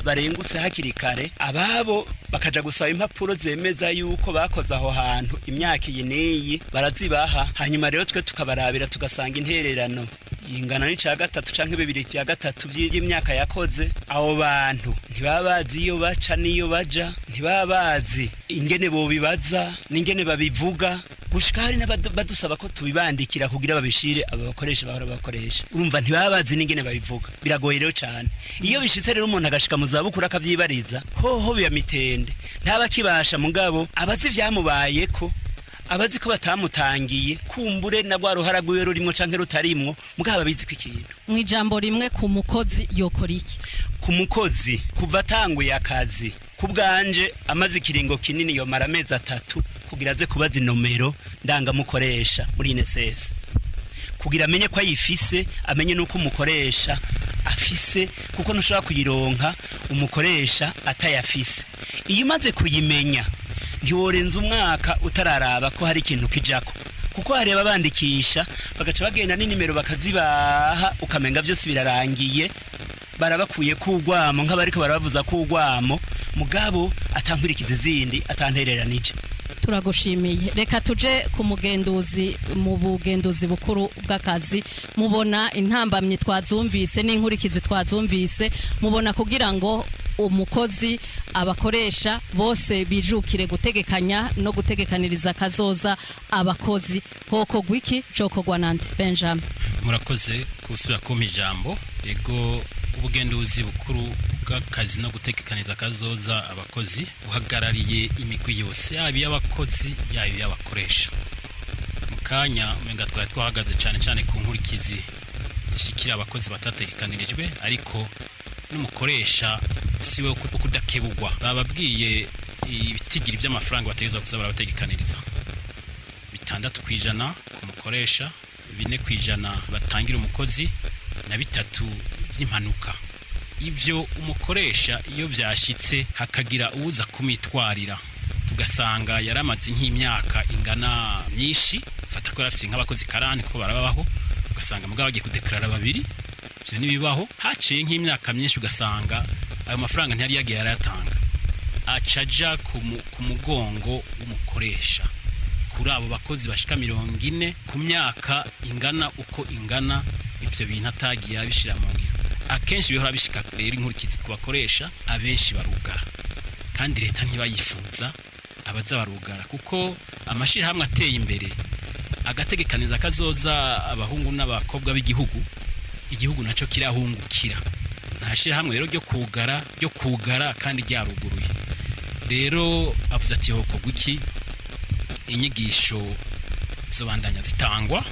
barengutse hakiri kare, ababo bakaja gusaba impapuro zemeza yuko bakoze aho hantu imyaka yineyi, barazibaha. Hanyuma rero twe tukabarabira tugasanga intererano ingana n'icya gatatu canke 2/3 vy'imyaka yakoze. Abo bantu ntibabazi iyo baca niyo baja, ntibabazi ingene bo bibaza n'ingene babivuga. Gushika hari n'abadusaba ko tubibandikira kugira babishire abakoresha bahora bakoresha. Urumva ntibabazi n'ingene babivuga, biragoye rero cyane. Iyo bishitse rero umuntu agashika mu zabukuru akavyibariza, hoho biya mitende ntabakibasha. Mugabo abazi vyamubaye ko, abazi ko batamutangiye, kumbure na rwa ruhara rwiwe rurimo canke rutarimwo, mugabo abizi ko ikintu. Mwijambo
rimwe ku mukozi yokora iki?
Ku mukozi kuva tanguye akazi kubwanje amaze kiringo kinini yo maramezi 3 kugira aze kubaza inomero ndangamukoresha muri INSS, kugira amenye ko ayifise, amenye nuko umukoresha afise, kuko ntushobora kuyironka umukoresha atayafise. Iyo umaze kuyimenya ntiworenza umwaka utararaba ko hari ikintu kijako, kuko hareba bandikisha bagaca bagenda n'inimero bakazibaha, ukamenga byose birarangiye, barabakuye kugwamo nk'abariko barabavuza kugwamo, mugabo atankurikiza izindi atantereranije.
Turagushimiye. Reka tuje ku mugenduzi mu bugenduzi bukuru bw'akazi. Mubona intambamye twazumvise n'inkurikizi twazumvise, mubona kugira ngo umukozi abakoresha bose bijukire gutegekanya no gutegekaniriza kazoza abakozi, hoko gwiki cokogwa nande? Benjamin.
Murakoze kusubira ku ijambo. Ego ubugenduzi bukuru bw'akazi no gutegekaniza kazoza abakozi uhagarariye imigwi yose, yaba y'abakozi yaba y'abakoresha. Mukanya umenga twahagaze cyane ku nkurikizi zishikira abakozi batategekanirijwe, ariko n'umukoresha siwe kudakebugwa. Bababwiye ibitigiri by'amafaranga bategezwa kuza barabategekaniriza: 6% ku mukoresha, 4% batangira umukozi, na 3 by'impanuka. Ivyo umukoresha iyo byashitse hakagira uza kumitwarira, tugasanga yaramaze nk'imyaka ingana myinshi fata ko yarafise nk'abakozi 40 ko barabaho ugasanga mugabo bagiye kudekarara babiri ivyo nibibaho haciye nk'imyaka myinshi ugasanga ayo mafaranga ntiyari yagiye yarayatanga acaja ku mugongo w'umukoresha kuri abo bakozi bashika 40 ku myaka ingana uko ingana ivyo bintu atagiye abishira mu ngiro akenshi bihora bishika rero inkurikizi ku bakoresha abenshi barugara kandi leta ntibayifuza abaza barugara kuko amashira hamwe ateye imbere agategekaniriza kazoza abahungu n'abakobwa igihugu naco kirahungukira ntashira hamwe rero ryo kugara kandi ryaruguruye rero avuze ati hoko guki inyigisho zobandanya zitangwa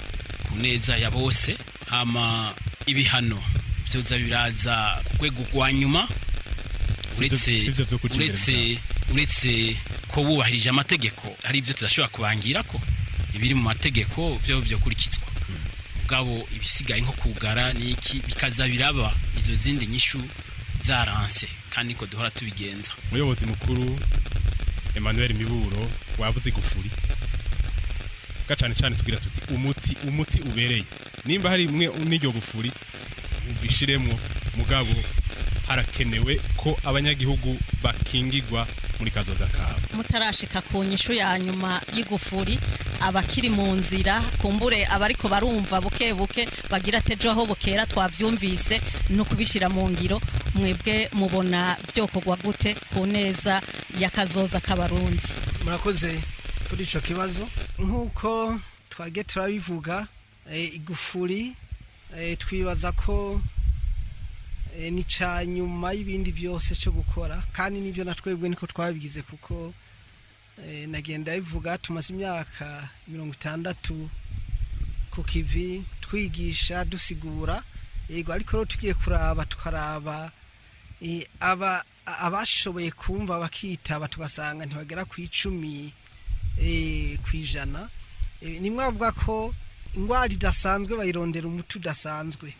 ku neza ya bose hama ibihano vyoza biraza kwego gwanyuma uretse ko bubahirije amategeko hari ivyo tudashobora kubangira ko ibiri mu mategeko vyo kurikizwa mugabo ibisigaye nko kugara niki bikaza biraba izo zindi nyishu zaranse kandi ko duhora tubigenza
umuyobozi mukuru Emmanuel Miburo wavuze gufuri gacane cyane tugira tuti umuti ubereye nimba hari imwe n'iryo gufuri ubishiremwo mugabo harakenewe ko abanyagihugu bakingirwa muri kazoza kabo
mutarashika ku nyishu ya nyuma y'igufuri abakiri mu nzira kumbure abariko barumva buke bagira tejo aho bukera twavyumvise no kubishira mu ngiro mwebwe mubona byokogwa gute ku neza ya kazoza k'abarundi
murakoze kuri ico kibazo nkuko twage turabivuga igufuri twibaza ko ni ca nyuma y'ibindi byose cyo gukora kandi nivyo natwebwe niko twabigize kuko nagenda bivuga tumaze imyaka 60 ku kivi twigisha dusigura yego ariko rero tugiye kuraba tukaraba abashoboye kumva bakitaba tugasanga ntibagera ku 10 kwijana nimwavuga ko ingwara idasanzwe bayirondera umuti udasanzwe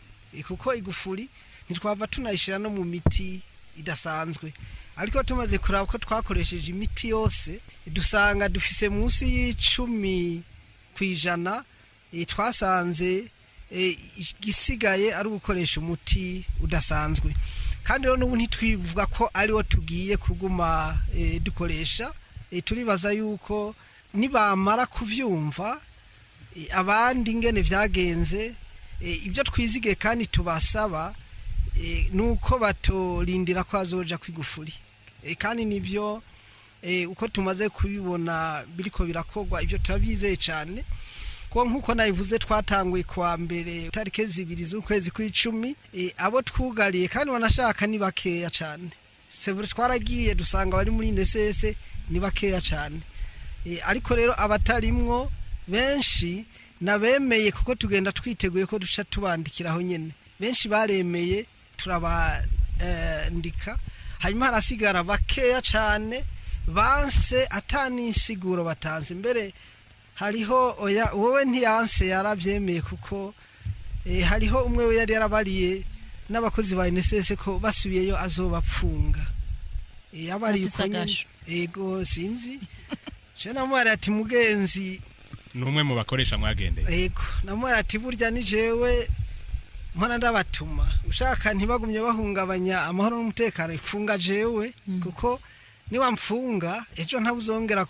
kuko igufuri ntitwava tunayishira no mu miti idasanzwe ariko tumaze kuraba ko twakoresheje imiti yose dusanga dufise munsi y'10 kwijana twasanze gisigaye ari gukoresha umuti udasanzwe kandi rero n'ubu ntitwivuga ko ariwo tugiye kuguma dukoresha turibaza yuko nibamara kuvyumva abandi ngene vyagenze ibyo twizige kandi tubasaba nuko batorindira ko azoja kwigufuri kandi nivyo uko tumaze kubibona biriko birakogwa ibyo turabizeye cyane ko nkuko nayivuze twatanguye kwa mbere tarike 2 z'ukwezi kw'icumi abo twugariye kandi wanashaka ni bakeya cyane sevure twaragiye dusanga bari muri INSS ni bakeya cyane ariko rero abatarimwo benshi nabemeye kuko tugenda twiteguye ko duca tubandikiraho nyene benshi baremeye turabandika hanyuma harasigara bakeya cyane banse atanisiguro batanze mbere hariho oya wowe ntiyanse yaravyemeye kuko hariho umwe we yari yarabariye n'abakozi ba INSS ko basubiyeyo azobapfunga yabari ego sinzi je namwara ati mugenzi
numwe mu bakoresha mwagendeye
ego namwara ati burya ni jewe mpora ndabatuma ushaka ntibagumye bahungabanya amahoro n'umutekano ifunga jewe kuko niwa mfunga ejo ntabuzongera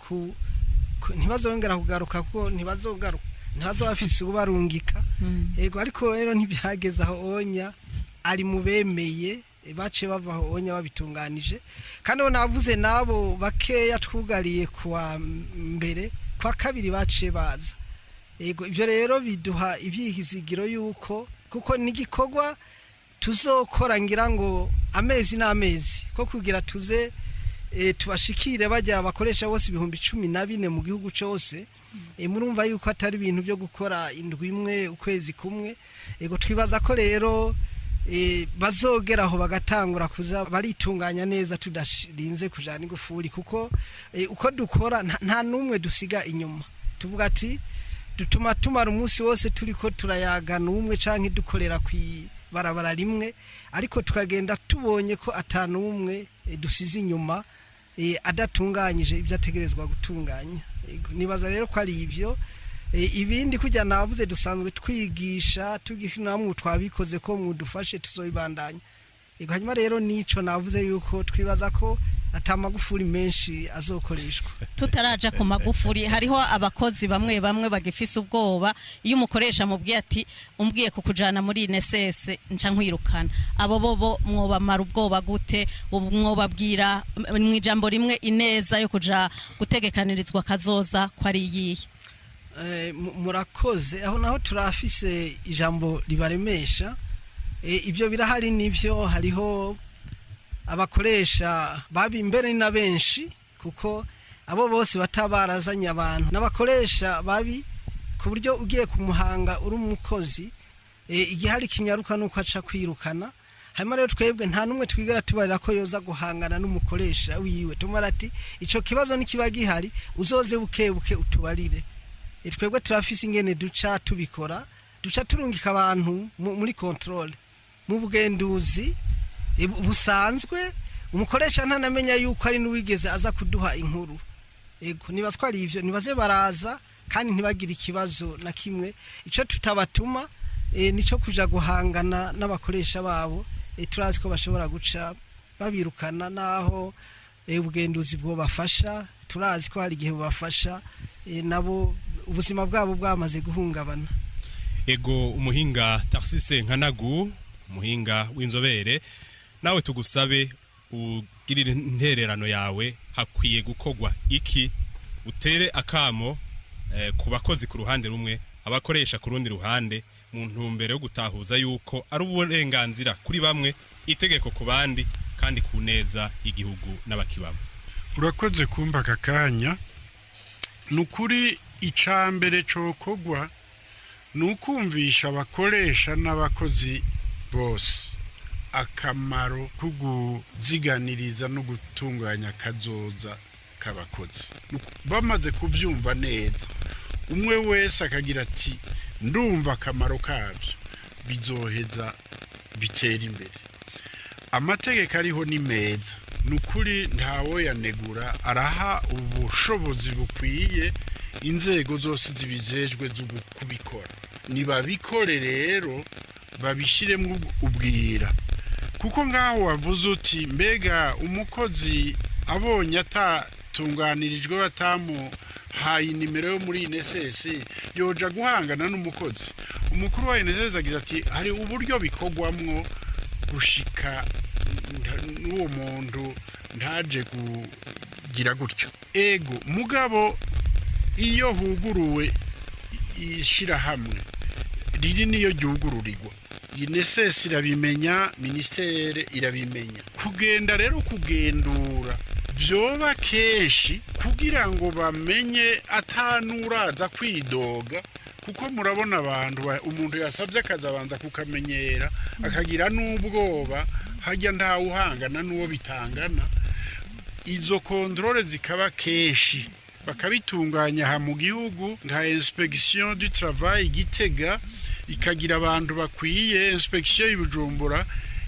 ntibazongera kugaruka ko ntibazobafise ubarungika ego ariko rero ntibyageze aho onya ari mubemeye bace bavaho onya babitunganije kandi navuze nabo bakeya twugariye kwa mbere kwa kabiri bace baza ego ibyo rero biduha ibyihizigiro yuko kuko nigikogwa tuzokora ngira ngo amezi n'amezi ko kugira tuze tubashikire bajya bakoresha bose 14 mu gihugu cyose murumva yuko atari ibintu byo gukora indwi imwe ukwezi kumwe ego twibaza ko rero bazogeraho bagatangura kuza baritunganya neza tudashinze kujana igufuri kuko uko dukora nta numwe dusiga inyuma tuvuga ati dutuma tumara umunsi wose turiko turayagana umwe canke dukorera barabara rimwe ariko tukagenda tubonye ko atanumwe dusize inyuma adatunganyije ibyo ategerezwa gutunganya. Nibaza rero ko ari ivyo. Ibindi kujya navuze dusanzwe twigisha namwe twabikoze ko mudufashe tuzobibandanya. Hanyuma rero nico navuze yuko twibaza ko atamagufuri menshi azokoreshwa.
Tutaraja ku magufuri hariho abakozi bamwe bagifise ubwoba iyo umukoresha mubwiye ati umbwiye kukujana muri INSS nca nkwirukana. Abo bobo mwobamara ubwoba gute? Mwobabwira mwijambo rimwe ineza yo kuja gutegekanirizwa kazoza ko ari yiye.
Murakoze aho naho turafise ijambo ribaremesha. Ibyo birahari nivyo hariho abakoresha babi imbere na benshi kuko abo bose batabarazanya abantu n'abakoresha babi ku buryo ugiye kumuhanga uri umukozi igihari kinyaruka nuko aca kwirukana. Hanyuma rero twebwe nta numwe twigera tubarira ko yoza guhangana n'umukoresha wiwe. Tumara ati ico kibazo nikiba gihari uzoze bukebuke utubarire. Twebwe turafise ingene duca tubikora, duca turungika abantu muri control mu bugenduzi busanzwe. Umukoresha ntanamenya yuko ari nuwigeze aza kuduha inkuru. Ego nibazwa ari ivyo, nibaze baraza kandi ntibagira ikibazo na kimwe. Ico tutabatuma nico kuja guhangana n'abakoresha babo. Turazi ko bashobora guca babirukana naho ubugenduzi bwo bafasha. Turazi ko hari igihe bafasha nabo ubuzima bwabo bwamaze guhungabana.
Ego umuhinga Tarsise Nkanagu, umuhinga w'inzobere, nawe tugusabe ugirire intererano yawe hakwiye gukogwa iki utere akamo ku bakozi ku ruhande rumwe abakoresha ku rundi ruhande mu ntumbero yo gutahuza yuko ari uburenganzira kuri bamwe itegeko ku bandi kandi ku neza igihugu n'abakibamo.
Urakoze kumba kakanya. Nukuri icambere cokogwa nukumvisha abakoresha n'abakozi bose akamaro kuguziganiriza no gutunganya kazoza kabakozi. Bamaze kuvyumva neza umwe wese akagira ati ndumva akamaro kavyo bizoheza bitera imbere. Amategeko ariho ni meza nukuri ntawo yanegura, araha ubushobozi bukwiye inzego zose zibijejwe zo kubikora. Nibabikore rero babishiremo ubwira kuko ngaho wavuze uti mbega umukozi abonye atatunganirijwe batamu hayi nimero yo muri INSS yoja guhangana n'umukozi. Umukuru wa INSS agira ati hari uburyo bikogwamwo gushika n'uwo muntu ntaje kugira gutyo. Ego mugabo iyo huguruwe ishira hamwe riri niyo gihugururirwa INSS irabimenya, ministere irabimenya. Kugenda rero kugendura vyoba kenshi kugira ngo bamenye atanuraza kwidoga kuko murabona abantu umuntu yasavye akazabanza kukamenyera akagira n'ubwoba hajya nta uhangana n'uwo bitangana. Izo controle zikaba kenshi bakabitunganya ha mu gihugu nka inspection du travail Gitega ikagira abantu bakwiye, inspection y'Ibujumbura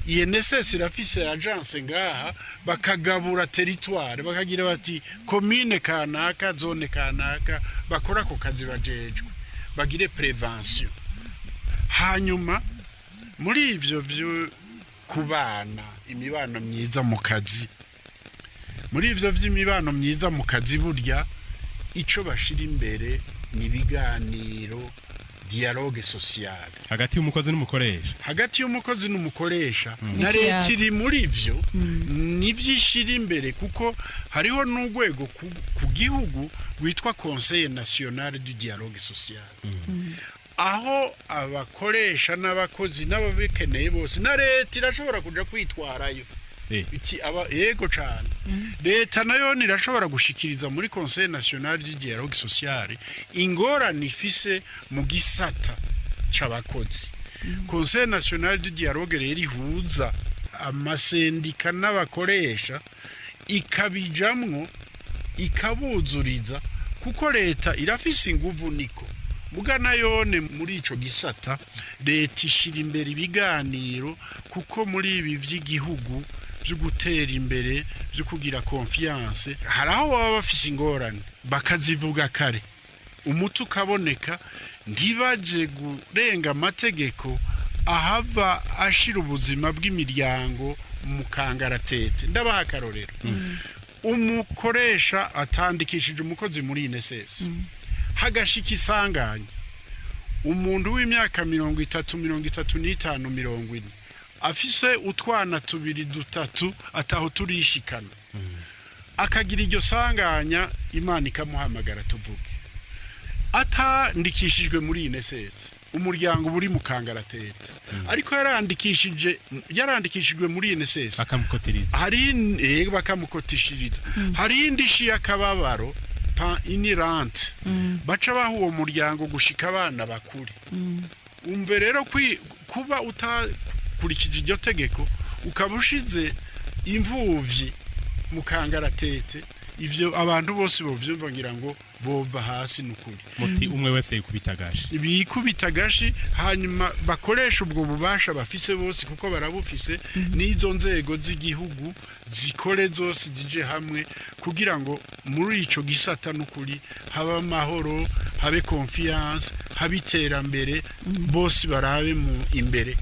INSS irafise agence ngaha bakagabura territoire bakagira bati commune kanaka zone kanaka bakora ko kazi bajejwe bagire prevention. Hanyuma muri ivyo byo kubana imibano myiza mu kazi, muri ivyo vy'imibano myiza mu kazi burya ico bashira imbere ni biganiro, dialogue sociale
hagati y'umukozi n'umukoresha,
hagati y'umukozi n'umukoresha. Na leta iri muri ivyo nivyishira imbere kuko hariho n'ugwego ku gihugu witwa Conseil National du Dialogue Social. Aho abakoresha n'abakozi n'ababikeneye bose na leta irashobora kuja kwitwarayo. Biti aba yego cyane. Leta nayo nirashobora gushikiriza muri Conseil National du Dialogue Social ingorane ifise mu gisata c'abakozi. Conseil National du Dialogue rero ihuza amasendika n'abakoresha ikabijamwo ikabuzuriza kuko leta irafise inguvu niko mugana yone muri ico gisata leta ishira imbere ibiganiro kuko muri ibi vy'igihugu byo gutera imbere byo kugira confiance hari aho baba bafise ingorane bakazivuga kare umuti ukaboneka ntibaje gurenga amategeko ahava ashira ubuzima bw'imiryango mu kangaratete ndabaha akarorero umukoresha atandikishije umukozi muri INSS hagashika isanganya umuntu w'imyaka 30-35-40 afise utwana tubiri dutatu ataho turishikana akagira iryo sanganya Imana ikamuhamagara tuvuge atandikishijwe muri INSS umuryango buri mu kangaratete ariko yarandikishijwe muri INSS
bakamukotiriza
bakamukotishiriza hari indishi yakababaro pa inirante baca baho uwo muryango gushika abana bakuri umve rero kuba utakurikije iryo tegeko ukabushize imvuvyi mu kangaratete ivyo abantu bose bovyumva ngira ngo bova hasi nukuri
muti umwe wese
bikubitagashi hanyuma bakoresha ubwo bubasha bafise bose kuko barabufise n'izo nzego z'igihugu zikore zose zije hamwe kugira ngo muri ico gisata nukuri haba amahoro habe confiance habe iterambere bose barabe mu imbere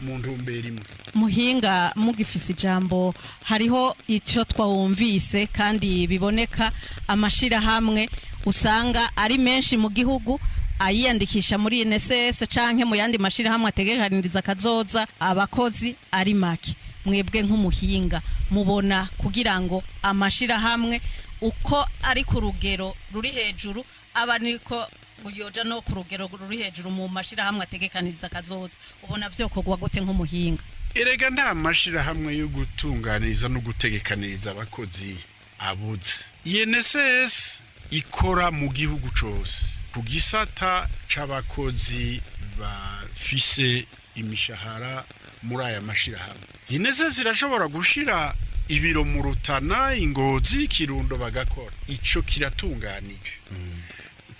mu ntumbero imwe
muhinga mugifise ijambo hariho ico twawumvise kandi biboneka amashira hamwe usanga ari menshi mu gihugu ayiyandikisha muri INSS canke mu yandi mashira hamwe ategekaniriza kazoza abakozi ari make mwebwe nk'umuhinga mubona kugira ngo amashira hamwe uko ari ku rugero ruri hejuru abaniko uyoja no ku rugero ruri hejuru mu mashira hamwe ategekaniriza kazoza ubona vyokogwa gute nk'umuhinga
erega nta mashira hamwe yo gutunganiriza no gutegekaniriza abakozi abuze INSS ikora mu gihugu cose ku gisata c'abakozi bafise imishahara muri aya mashira hamwe INSS irashobora gushira ibiro mu Rutana Ingozi Kirundo bagakora ico kiratunganije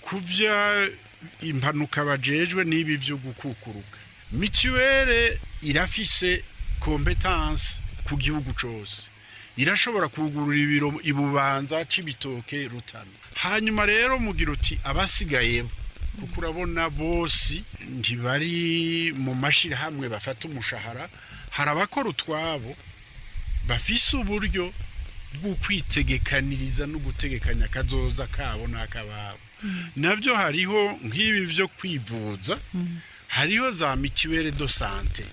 kuvya impanuka bajejwe n'ibi byo gukukuruka mituwele irafise competence ku gihugu cose irashobora kugurura ibiro ibubanza c'ibitoke Rutana hanyuma rero mugira uti abasigaye kuko urabona bose ntibari mu mashira hamwe bafata umushahara harabakora utwabo bafise uburyo bwo kwitegekaniriza no gutegekanya kazoza kabo nakababo nabyo hariho nk'ibi byo kwivuza hariho za mituwele de santé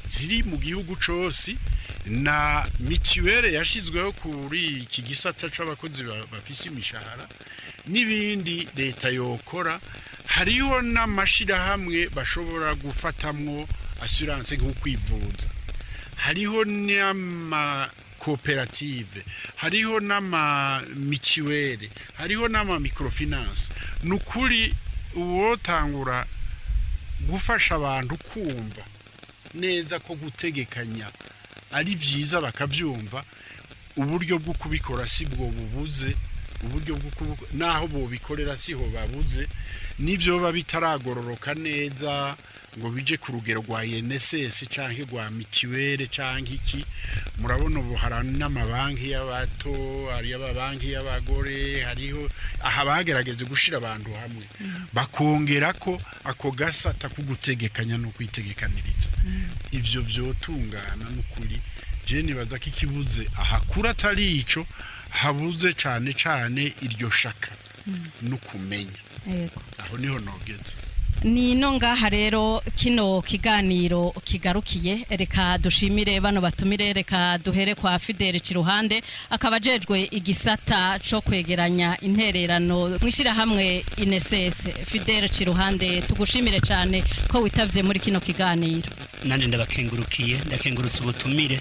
ziri mu gihugu cose na mituwele yashizweho kuri iki gisata c'abakozi bafise imishahara n'ibindi leta yokora hariho n'amashira hamwe bashobora gufatamwo assurance nko kwivuza hariho n'ama cooperative hariho n'ama mituwele hariho n'ama microfinance nukuri uwotangura gufasha abantu kumva neza ko gutegekanya ari vyiza bakavyumva uburyo bwo kubikora si bwo bubuze uburyo bwo naho bo bikorera siho babuze nivyo babitaragororoka neza ngo bije ku rugero rwa INSS canke rwa mituwele canke iki murabona ubu harana n'amabanki y'abato ari y'ababanki y'abagore hariho aha bagerageje gushira abantu hamwe bakongera ko ako gasata kugutegekanya no kwitegekaniriza ivyo vyotungana n'ukuri je nibaza ko ikibuze ahakura atari ico habuze cane iryo shaka no kumenya aho niho nogeze
Nino ngaha rero kino kiganiro kigarukiye reka dushimire bano batumire reka duhere kwa Fidele Ciruhande akabajejwe igisata co kwegeranya intererano mwishira hamwe INSS Fidele Ciruhande tugushimire cyane ko witavye muri kino kiganiro
nande ndabakengurukiye ndakengurutse ubutumire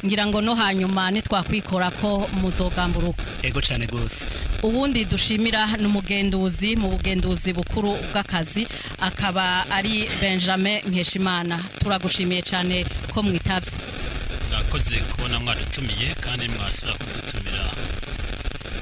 ngira ngo no hanyuma nitwakwikora ko muzogamburuka
ego cyane gose
ubundi dushimira n'umugenduzi mu bugenduzi bukuru bw'akazi akaba ari Benjamin Nkeshimana turagushimiye cyane ko mwitavye
nakoze kubona mwadutumiye kandi mwasura kudutumira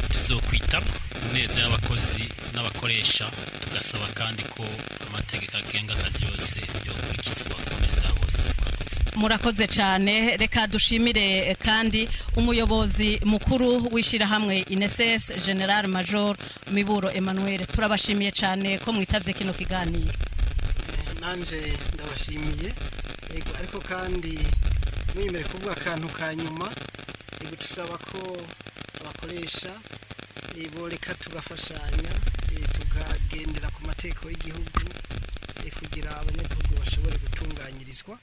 tuzokwitaba neza y'abakozi n'abakoresha tugasaba kandi ko amategeko agenga akazi yose yo kurikizwa ku meza bose
murakoze.
Murakoze cyane, reka dushimire kandi umuyobozi mukuru w'ishirahamwe INSS General Major Miburo Emmanuel. Turabashimiye cyane ko mwitavye kino kiganiro.
Nanje ndabashimiye. Yego ariko kandi mwimere kuvuga akantu kanyuma. Yego tusaba ko abakoresha reka tugafashanya tukagendera ku mateko y'igihugu kugira abanyagihugu bashobore gutunganyirizwa.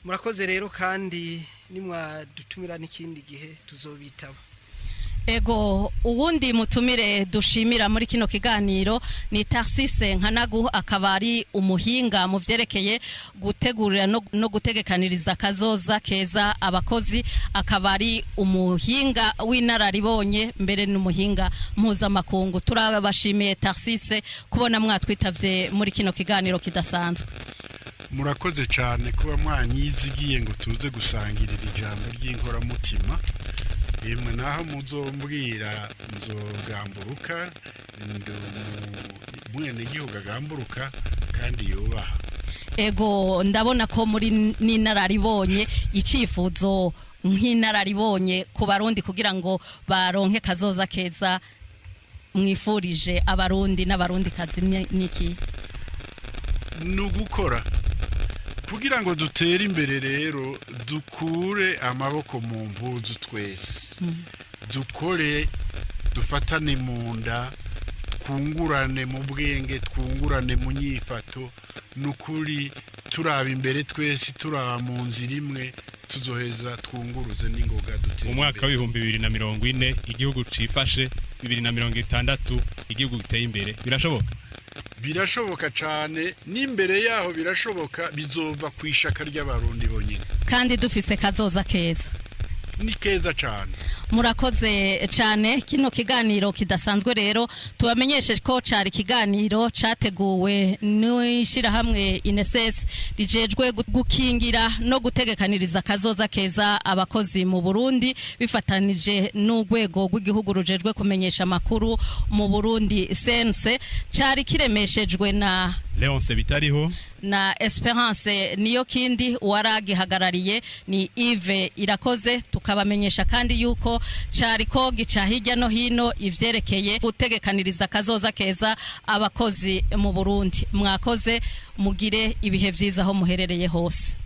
Murakoze rero kandi nimwadutumira n'ikindi gihe tuzobitaba.
Ego uwundi mutumire dushimira muri kino kiganiro ni Tarsise Nkanagu, akabari umuhinga mu vyerekeye gutegurira no gutegekaniriza kazoza keza abakozi, akabari umuhinga w'inararibonye mbere n'umuhinga mpuzamakungu. Turabashimiye Tarsise kubona mwatwitavye muri kino kiganiro kidasanzwe.
Murakoze cyane kuba mwanyizigiye ngo tuze gusangirira ijambo ry'inkoramutima. Yemwe naho muzombwira nzogamburuka mwene gihugu agamburuka kandi yubaha.
Ego ndabona ko muri n'inararibonye icifuzo nk'inararibonye ku barundi kugira ngo baronke kazoza keza mwifurije abarundi n'abarundi kazi niki
nugukora kugira ngo dutere imbere. Rero dukure amaboko mu mpuzu twese, dukore dufatane mu nda, twungurane mu bwenge, twungurane mu nyifato, nukuri turaba imbere twese, turaba mu nzira imwe, tuzoheza twunguruze n'ingoga dutere.
Mu mwaka w'ibihumbi 2040 igihugu cifashe, 2060 igihugu giteye imbere. Birashoboka?
Birashoboka cyane, n'imbere yaho birashoboka, bizova kwishaka ry'abarundi bonyine
kandi dufise kazoza keza.
Ni keza cyane.
Murakoze cyane. Kino kiganiro kidasanzwe rero tubamenyeshe ko cari kiganiro categuwe n'ishirahamwe INSS rijejwe gukingira no gutegekaniriza kazoza keza abakozi mu Burundi, bifatanije n'urwego rw'igihugu rujejwe kumenyesha makuru mu Burundi CNC. Cari kiremeshejwe na
Leonce Bitariho
na Esperance niyo kindi waragihagarariye ni Yves Irakoze. Tukabamenyesha kandi yuko cariko gica hirya no hino ivyerekeye gutegekaniriza kazoza keza abakozi mu Burundi. Mwakoze, mugire ibihe vyiza aho muherereye hose.